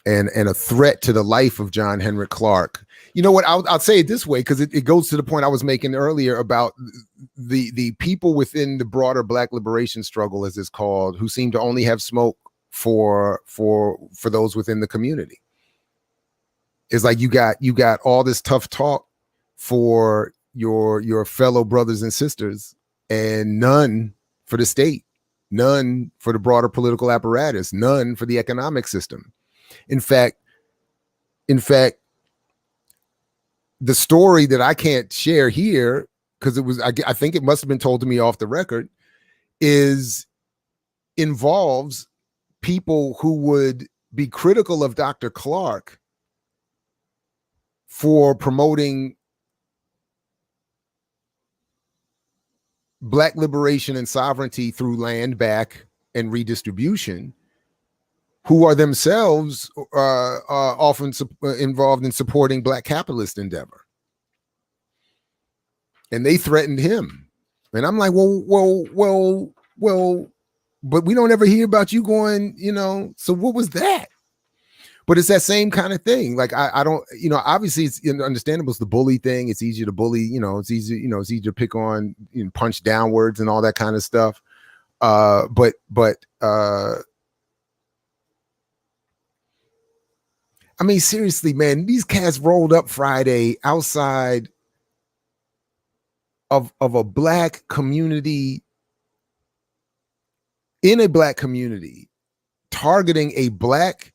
and a threat to the life of John Henrik Clarke. You know what? I'll say it this way, because it goes to the point I was making earlier about the people within the broader Black liberation struggle, as it's called, who seem to only have smoke for those within the community. It's like you got all this tough talk for your fellow brothers and sisters, and none for the state, none for the broader political apparatus, none for the economic system. In fact, the story that I can't share here, because I think it must have been told to me off the record, involves people who would be critical of Dr. Clarke for promoting Black liberation and sovereignty through land back and redistribution, who are themselves often involved in supporting Black capitalist endeavor. And they threatened him. And I'm like, well, but we don't ever hear about you going, so what was that? But it's that same kind of thing. Like, I don't, obviously it's understandable. It's the bully thing. It's easier to bully, it's easier to pick on, punch downwards and all that kind of stuff. But I mean, seriously, man, these cats rolled up Friday outside of a Black community, in a Black community, targeting a Black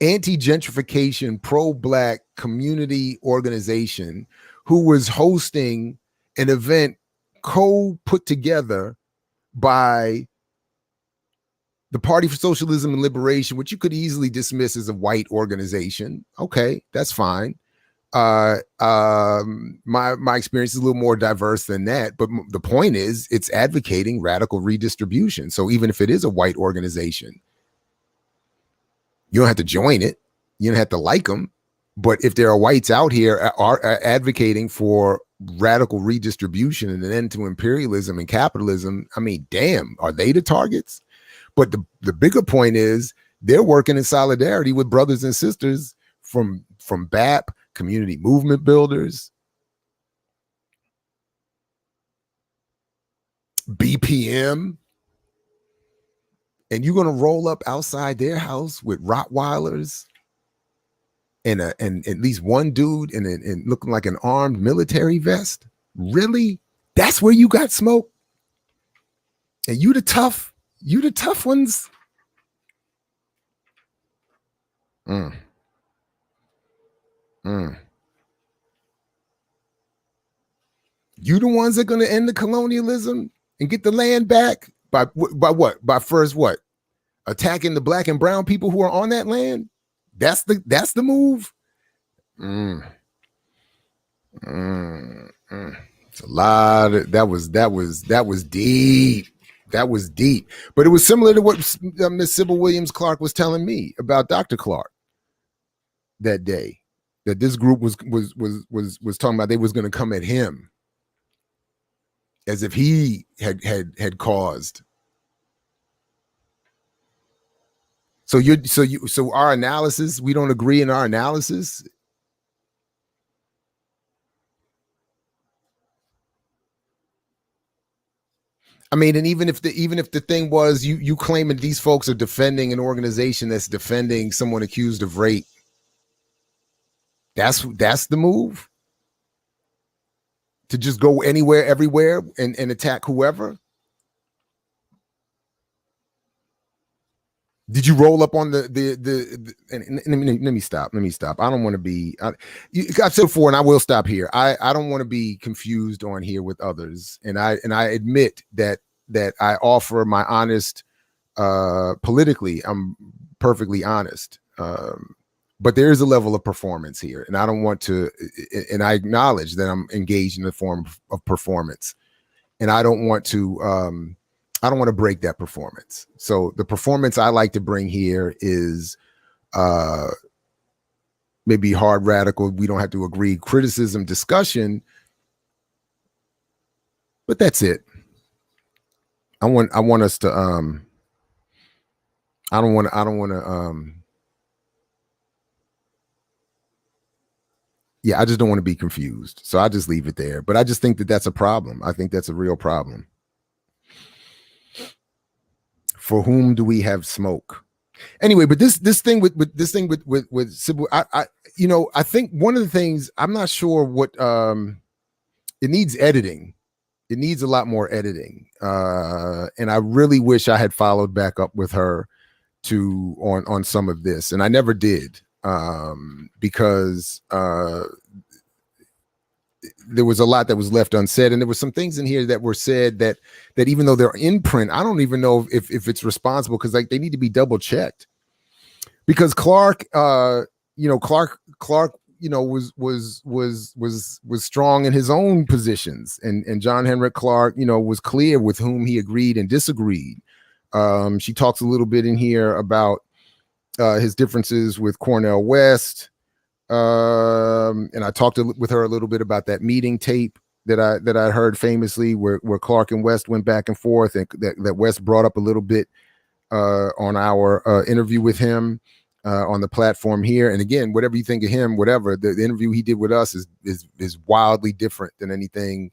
anti-gentrification, pro-Black community organization who was hosting an event co-put together by the Party for Socialism and Liberation, which you could easily dismiss as a white organization. Okay, that's fine. My experience is a little more diverse than that, but the point is it's advocating radical redistribution. So even if it is a white organization, you don't have to join it. You don't have to like them. But if there are whites out here are advocating for radical redistribution and an end to imperialism and capitalism, I mean, damn, are they the targets? But the bigger point is they're working in solidarity with brothers and sisters from BAP, community movement builders, BPM, and you're going to roll up outside their house with Rottweilers and at least one dude in looking like an armed military vest? Really? That's where you got smoke? And you the tough ones? You the ones that are going to end the colonialism and get the land back by what? By first what? Attacking the Black and brown people who are on that land? That's the move. It's a lot of, that was deep. That was deep. But it was similar to what Miss Sybil Williams Clarke was telling me about Dr. Clarke that day. That this group was talking about they was going to come at him as if he had caused. So our analysis, we don't agree in our analysis. I mean, and even if the thing was you claiming these folks are defending an organization that's defending someone accused of rape, that's the move? To just go anywhere, everywhere, and attack whoever? Did you roll up on let me stop. I don't want to be, I've said before, and I will stop here. I don't want to be confused on here with others. And I admit that I offer my honest, politically, I'm perfectly honest. But there is a level of performance here, and I don't want to, and I acknowledge that I'm engaged in a form of performance, and I don't want to break that performance. So the performance I like to bring here is maybe hard radical. We don't have to agree. Criticism, discussion, But that's it. I want us to I don't want to yeah, I just don't want to be confused. So I just leave it there. But I just think that that's a problem. I think that's a real problem. For whom do we have smoke? Anyway, but this thing with Sybil, I think one of the things, I'm not sure what it needs editing. It needs a lot more editing. And I really wish I had followed back up with her on some of this, and I never did. Because there was a lot that was left unsaid, and there were some things in here that were said that even though they're in print, I don't even know if it's responsible, because like they need to be double checked. Because Clark, Clark, was strong in his own positions, and John Henrik Clark, was clear with whom he agreed and disagreed. She talks a little bit in here about his differences with Cornel West. And I talked with her a little bit about that meeting tape that I heard famously where Clark and West went back and forth, and that West brought up a little bit on our interview with him on the platform here. And again, whatever you think of him, whatever, the interview he did with us is wildly different than anything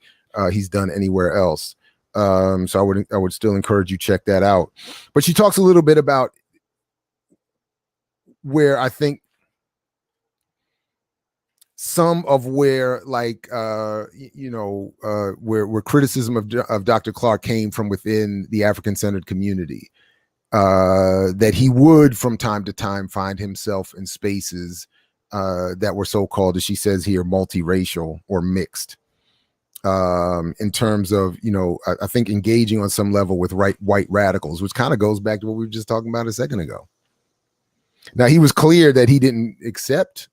he's done anywhere else. So I would still encourage you check that out. But she talks a little bit about where I think some of where where criticism of Dr. Clark came from within the African-centered community, that he would from time to time find himself in spaces that were so-called, as she says here, multiracial or mixed, in terms of, I think engaging on some level with white radicals, which kind of goes back to what we were just talking about a second ago. Now, he was clear that he didn't accept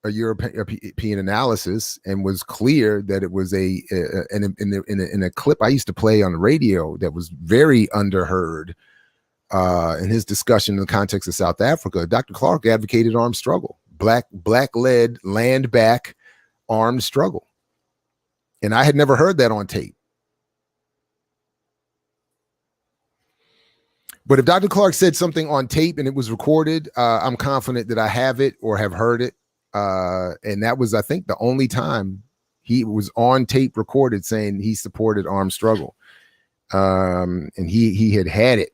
a European analysis, and was clear that it was in a clip I used to play on the radio that was very underheard in his discussion in the context of South Africa. Dr. Clark advocated armed struggle, black-led, land-back armed struggle. And I had never heard that on tape. But if Dr. Clark said something on tape and it was recorded, I'm confident that I have it or have heard it. And that was, I think, the only time he was on tape recorded saying he supported armed struggle. And he had it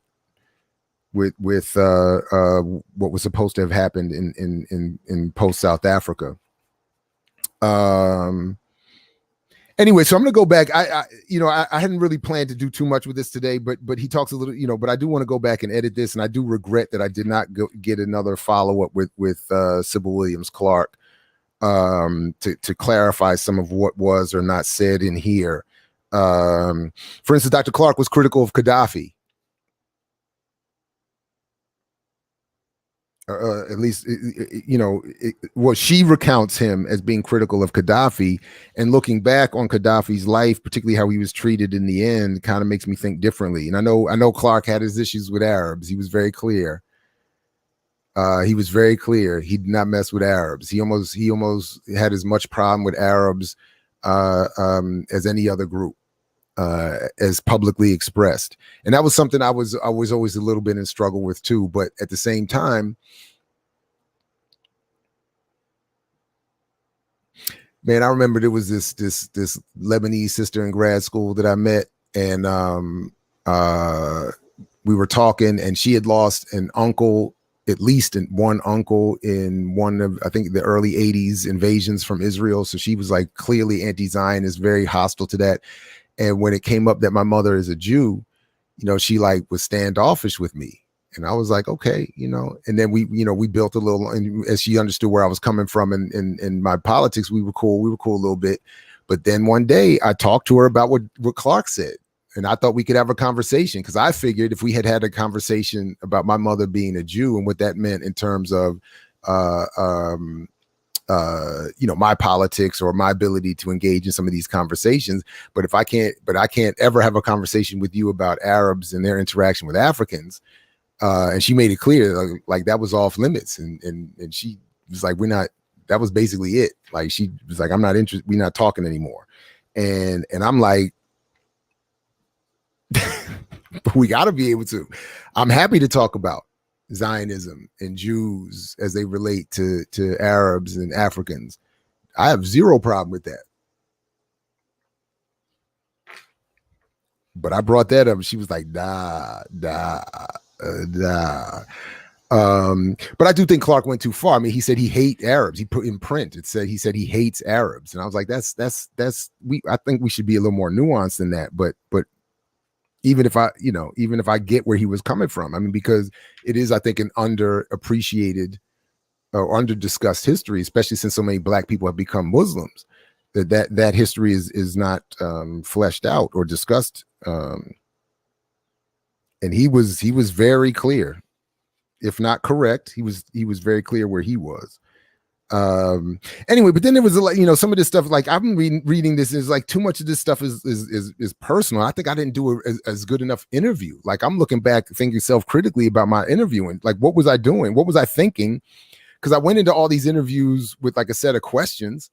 with what was supposed to have happened in post South Africa. Anyway, so I'm going to go back. I hadn't really planned to do too much with this today, but he talks a little, but I do want to go back and edit this, and I do regret that I did not get another follow up with Sybil Williams Clark to clarify some of what was or not said in here. For instance, Dr. Clark was critical of Gaddafi. At least, she recounts him as being critical of Gaddafi, and looking back on Gaddafi's life, particularly how he was treated in the end, kind of makes me think differently. And I know Clark had his issues with Arabs. He was very clear. He did not mess with Arabs. He almost had as much problem with Arabs as any other group, as publicly expressed. And that was something I was always a little bit in struggle with too. But at the same time, man, I remember there was this Lebanese sister in grad school that I met, and we were talking, and she had lost an uncle, at least one uncle in one of, I think, the early 80s invasions from Israel. So she was like clearly anti-Zionist, very hostile to that. And when it came up that my mother is a Jew, she was standoffish with me. And I was like, okay, and then we built a little, and as she understood where I was coming from and my politics, we were cool a little bit. But then one day I talked to her about what Clark said. And I thought we could have a conversation, because I figured if we had a conversation about my mother being a Jew and what that meant in terms of, my politics or my ability to engage in some of these conversations. But I can't ever have a conversation with you about Arabs and their interaction with Africans. And she made it clear, like that was off limits. And she was like, that was basically it. Like, she was like, I'm not interested. We're not talking anymore. And I'm like, but we got to be able to. I'm happy to talk about Zionism and Jews as they relate to Arabs and Africans. I have zero problem with that. But I brought that up. She was like, nah. But I do think Clark went too far. I mean, he said he hates Arabs. He put in print. He said he hates Arabs, and I was like, I think we should be a little more nuanced than that. But even if I get where he was coming from, I mean, because it is, I think, an underappreciated or under-discussed history, especially since so many Black people have become Muslims. That history is not fleshed out or discussed. And he was very clear, if not correct. He was very clear where he was. Anyway, but then there was some of this stuff, like I've been reading this, is like too much of this stuff is personal. I think I didn't do as good enough interview. Like I'm looking back, thinking self-critically about my interviewing. Like, what was I doing? What was I thinking? Because I went into all these interviews with like a set of questions.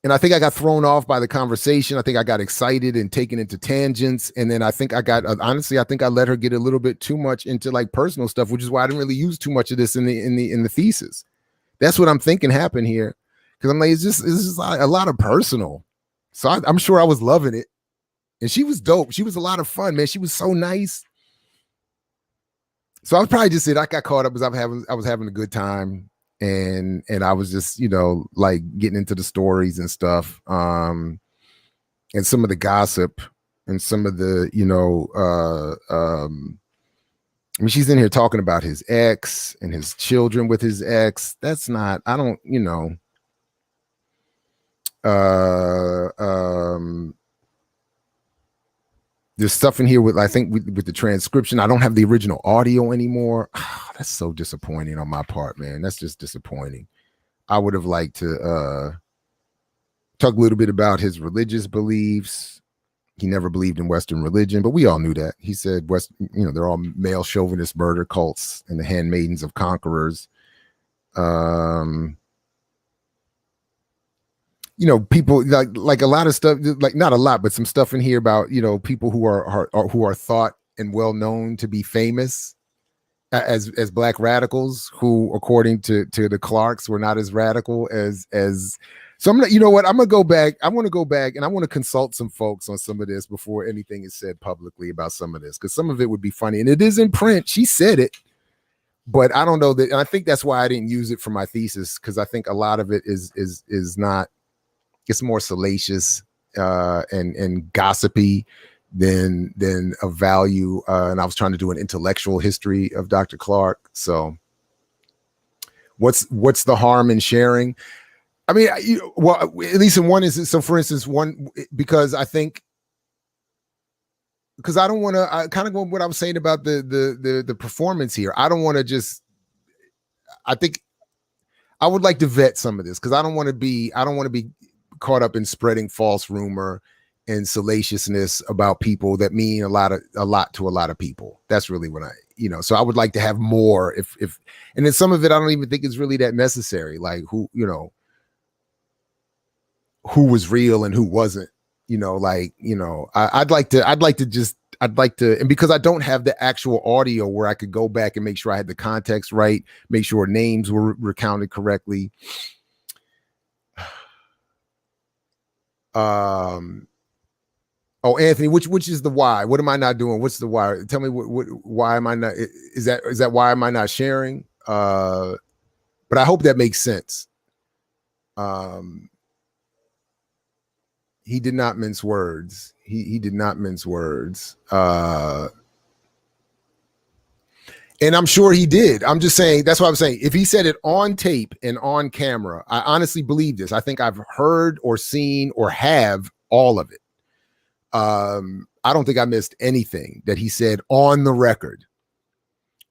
And I think I got thrown off by the conversation. I think I got excited and taken into tangents. And then I think I let her get a little bit too much into like personal stuff, which is why I didn't really use too much of this in the thesis. That's what I'm thinking happened here. Cause I'm like, it's just a lot of personal. So I'm sure I was loving it. And she was dope. She was a lot of fun, man. She was so nice. So I was probably just I got caught up because I was having a good time. And I was just, like getting into the stories and stuff, and some of the gossip and some of the, I mean, she's in here talking about his ex and his children with his ex. That's not, I don't, there's stuff in here with, I think with the transcription. I don't have the original audio anymore. That's so disappointing on my part, man. That's just disappointing. I would have liked to talk a little bit about his religious beliefs. He never believed in Western religion, but we all knew that. He said they're all male chauvinist murder cults and the handmaidens of conquerors. People like a lot of stuff, like not a lot, but some stuff in here about, people who are thought and well known to be famous as Black radicals, who, according to the Clarks, were not as radical as. So I'm gonna, I'm gonna go back. I want to go back and I want to consult some folks on some of this before anything is said publicly about some of this, because some of it would be funny, and it is in print. She said it, but I don't know that. And I think that's why I didn't use it for my thesis, because I think a lot of it is not. It's more salacious and gossipy than of value. And I was trying to do an intellectual history of Dr. Clark. So what's the harm in sharing? I mean, at least in one instance. So for instance, because I don't want to, I kind of go what I was saying about the performance here. I don't want to just, I think I would like to vet some of this, because I don't want to be caught up in spreading false rumor and salaciousness about people that mean a lot to a lot of people. That's really what so I would like to have more if and then some of it I don't even think is really that necessary, like who was real and who wasn't, I'd like to, and because I don't have the actual audio where I could go back and make sure I had the context right, make sure names were recounted correctly. Anthony, which is the why? What am I not doing? What's the why? Tell me why am I not? Is that why am I not sharing? But I hope that makes sense. He did not mince words. He did not mince words. And I'm sure he did. I'm just saying, that's what I'm saying. If he said it on tape and on camera, I honestly believe this. I think I've heard or seen or have all of it. I don't think I missed anything that he said on the record,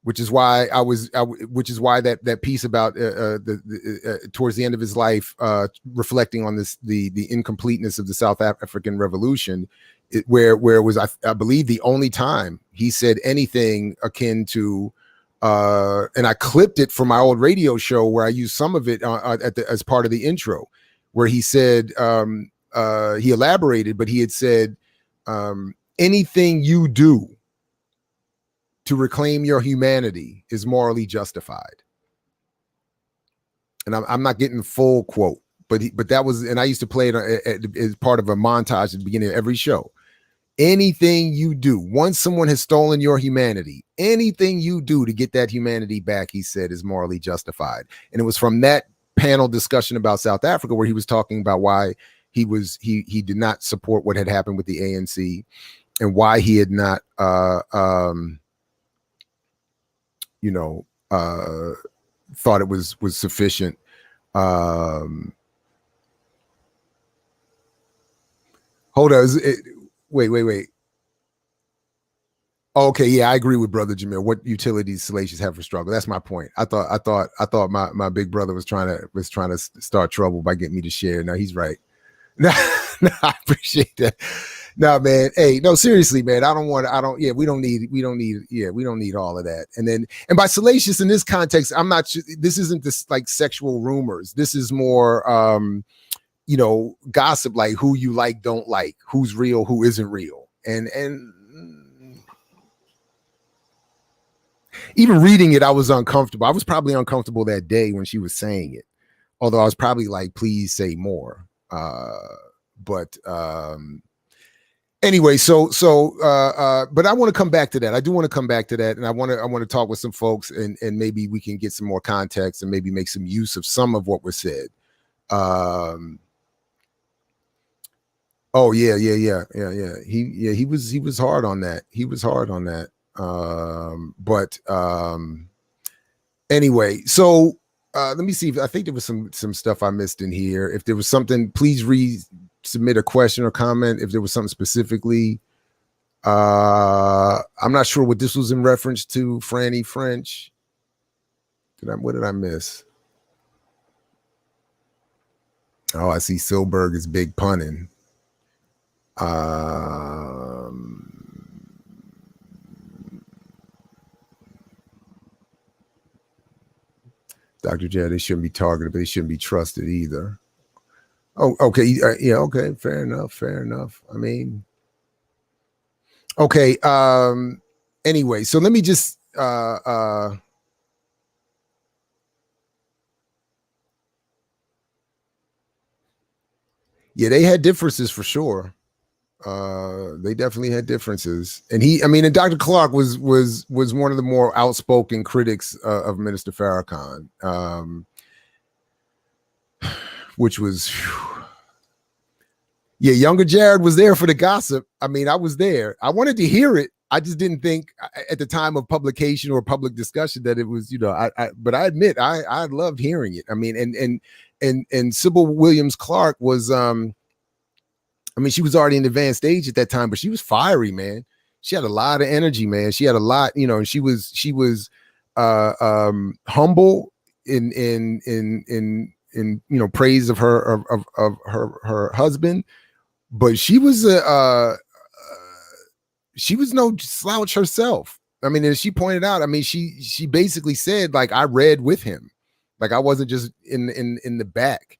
which is why that piece about towards the end of his life, reflecting on the incompleteness of the South African Revolution, where it was, I believe, the only time he said anything akin to, and I clipped it from my old radio show where I used some of it as part of the intro, where he said, he elaborated, but he had said, anything you do to reclaim your humanity is morally justified. And I'm not getting full quote, but that was, and I used to play it as part of a montage at the beginning of every show. Anything you do, once someone has stolen your humanity, anything you do to get that humanity back, he said, is morally justified. And it was from that panel discussion about South Africa where he was talking about why he did not support what had happened with the ANC and why he had not thought it was sufficient. Hold on. Wait. Okay, yeah, I agree with Brother Jamil. What utilities salacious have for struggle? That's my point. I thought my big brother was trying to start trouble by getting me to share. No, he's right. No, I appreciate that. No, man. Hey, no, seriously, man. We don't need all of that. And by salacious in this context, this isn't this like sexual rumors. This is more gossip, like who you like, don't like, who's real, who isn't real. And even reading it, I was uncomfortable. I was probably uncomfortable that day when she was saying it. Although I was probably like, please say more. Anyway, but I want to come back to that. I do want to come back to that. And I want to talk with some folks and maybe we can get some more context and maybe make some use of some of what was said. Oh yeah. He was hard on that. Anyway, so let me see if I think there was some stuff I missed in here. If there was something, please resubmit a question or comment. If there was something specifically, I'm not sure what this was in reference to. Franny French. What did I miss? Oh, I see Silberg is big punning. Dr. J, they shouldn't be targeted, but they shouldn't be trusted either. Oh, okay. Yeah, okay. Fair enough. I mean, okay. Anyway, so let me just yeah, they had differences for sure. They definitely had differences, and Dr. Clark was one of the more outspoken critics of Minister Farrakhan, which was, yeah, younger Jared was there for the gossip. I mean, I was there. I wanted to hear it. I just didn't think at the time of publication or public discussion that it was, but I admit I loved hearing it. I mean, and Sybil Williams Clark was, she was already in advanced age at that time, but she was fiery, man. She had a lot of energy, man. She had a lot, and she was humble in praise of her husband, but she was no slouch herself. I mean, as she pointed out, she basically said, like, I read with him, like I wasn't just in the back.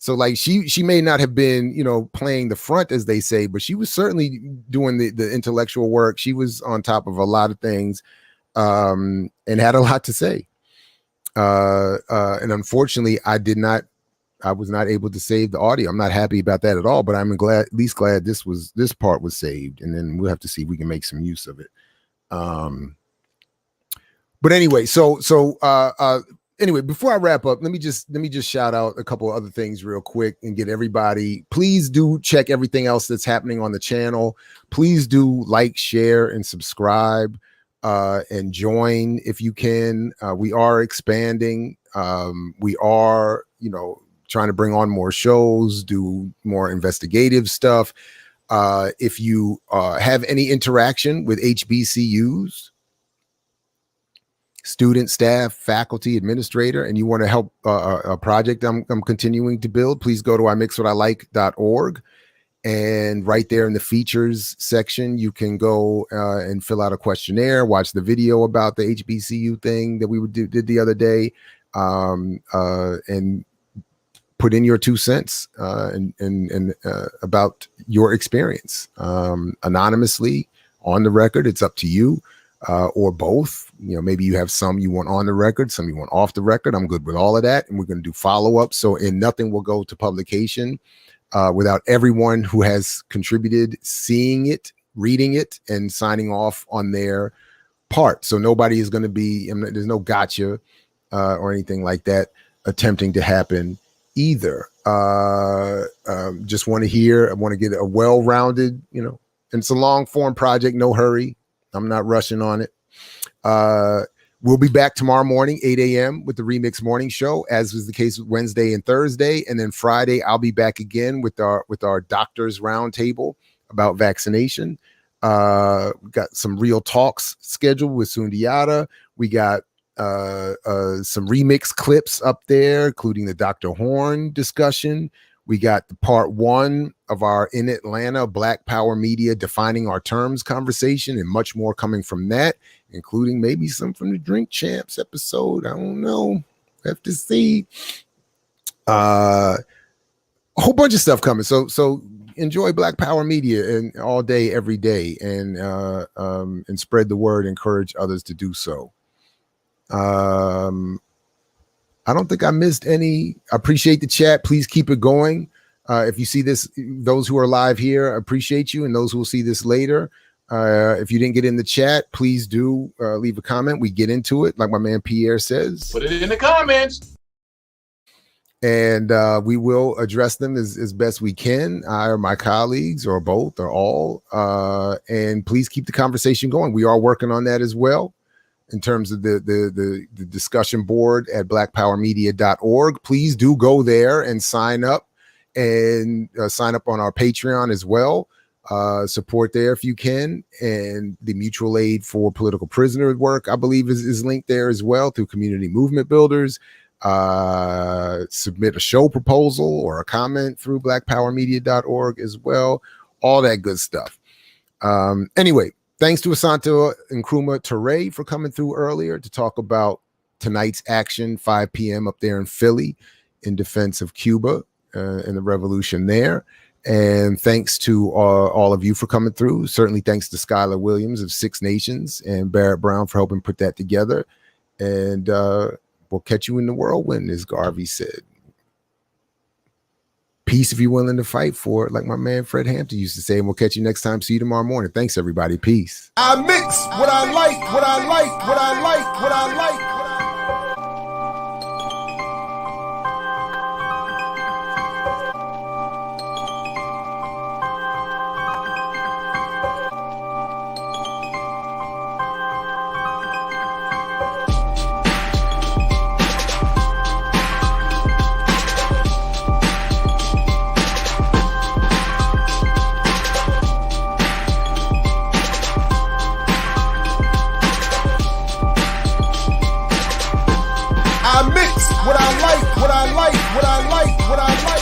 So like she may not have been, playing the front, as they say, but she was certainly doing the intellectual work. She was on top of a lot of things, and had a lot to say. And unfortunately, I was not able to save the audio. I'm not happy about that at all, but I'm at least glad this part was saved, and then we'll have to see if we can make some use of it. But anyway, anyway, before I wrap up, let me just shout out a couple of other things real quick and get everybody. Please do check everything else that's happening on the channel. Please do like, share, and subscribe, and join if you can. We are expanding. We are, trying to bring on more shows, do more investigative stuff. If you have any interaction with HBCUs, student, staff, faculty, administrator, and you want to help a project I'm continuing to build, please go to imixwhatilike.org, and right there in the features section, you can go and fill out a questionnaire, watch the video about the HBCU thing that we did the other day, and put in your 2 cents and about your experience anonymously, on the record. It's up to you, or both. Maybe you have some you want on the record, some you want off the record. I'm good with all of that, and we're going to do follow-up. So, nothing will go to publication without everyone who has contributed seeing it, reading it, and signing off on their part. So nobody is going to be, there's no gotcha or anything like that attempting to happen either. Just want to hear, I want to get a well-rounded, and it's a long form project, no hurry. I'm not rushing on it. We'll be back tomorrow morning, 8 a.m. with the Remix Morning Show, as was the case with Wednesday and Thursday. And then Friday, I'll be back again with our doctors roundtable about vaccination. We got some real talks scheduled with Sundiata. We got some remix clips up there, including the Dr. Horn discussion. We got the part 1 of our In Atlanta Black Power Media Defining Our Terms conversation, and much more coming from that, including maybe some from the Drink Champs episode. I don't know. Have to see. A whole bunch of stuff coming. So enjoy Black Power Media and all day, every day, and spread the word, encourage others to do so. I don't think I missed any. I appreciate the chat. Please keep it going. If you see this, those who are live here, I appreciate you. And those who will see this later, if you didn't get in the chat, please do leave a comment. We get into it, like my man Pierre says.
Put it in the comments.
And we will address them as best we can, I or my colleagues, or both, or all. And please keep the conversation going. We are working on that as well, in terms of the discussion board at blackpowermedia.org. Please do go there and sign up, and sign up on our Patreon as well. Support there if you can. And the mutual aid for political prisoner work, I believe, is linked there as well, through Community Movement Builders. Submit a show proposal or a comment through blackpowermedia.org as well. All that good stuff. Anyway, thanks to Asantewa and Nkrumah-Ture for coming through earlier to talk about tonight's action, 5 p.m. up there in Philly, in defense of Cuba and the revolution there. And thanks to all of you for coming through. Certainly thanks to Syler Williams of Six Nations and Barrett Brown for helping put that together. And we'll catch you in the whirlwind, as Garvey said. Peace if you're willing to fight for it, like my man Fred Hampton used to say. And we'll catch you next time. See you tomorrow morning. Thanks, everybody. Peace.
I mix what I like, what I like, what I like, what I like. What I like, what I like, what I like, what I like.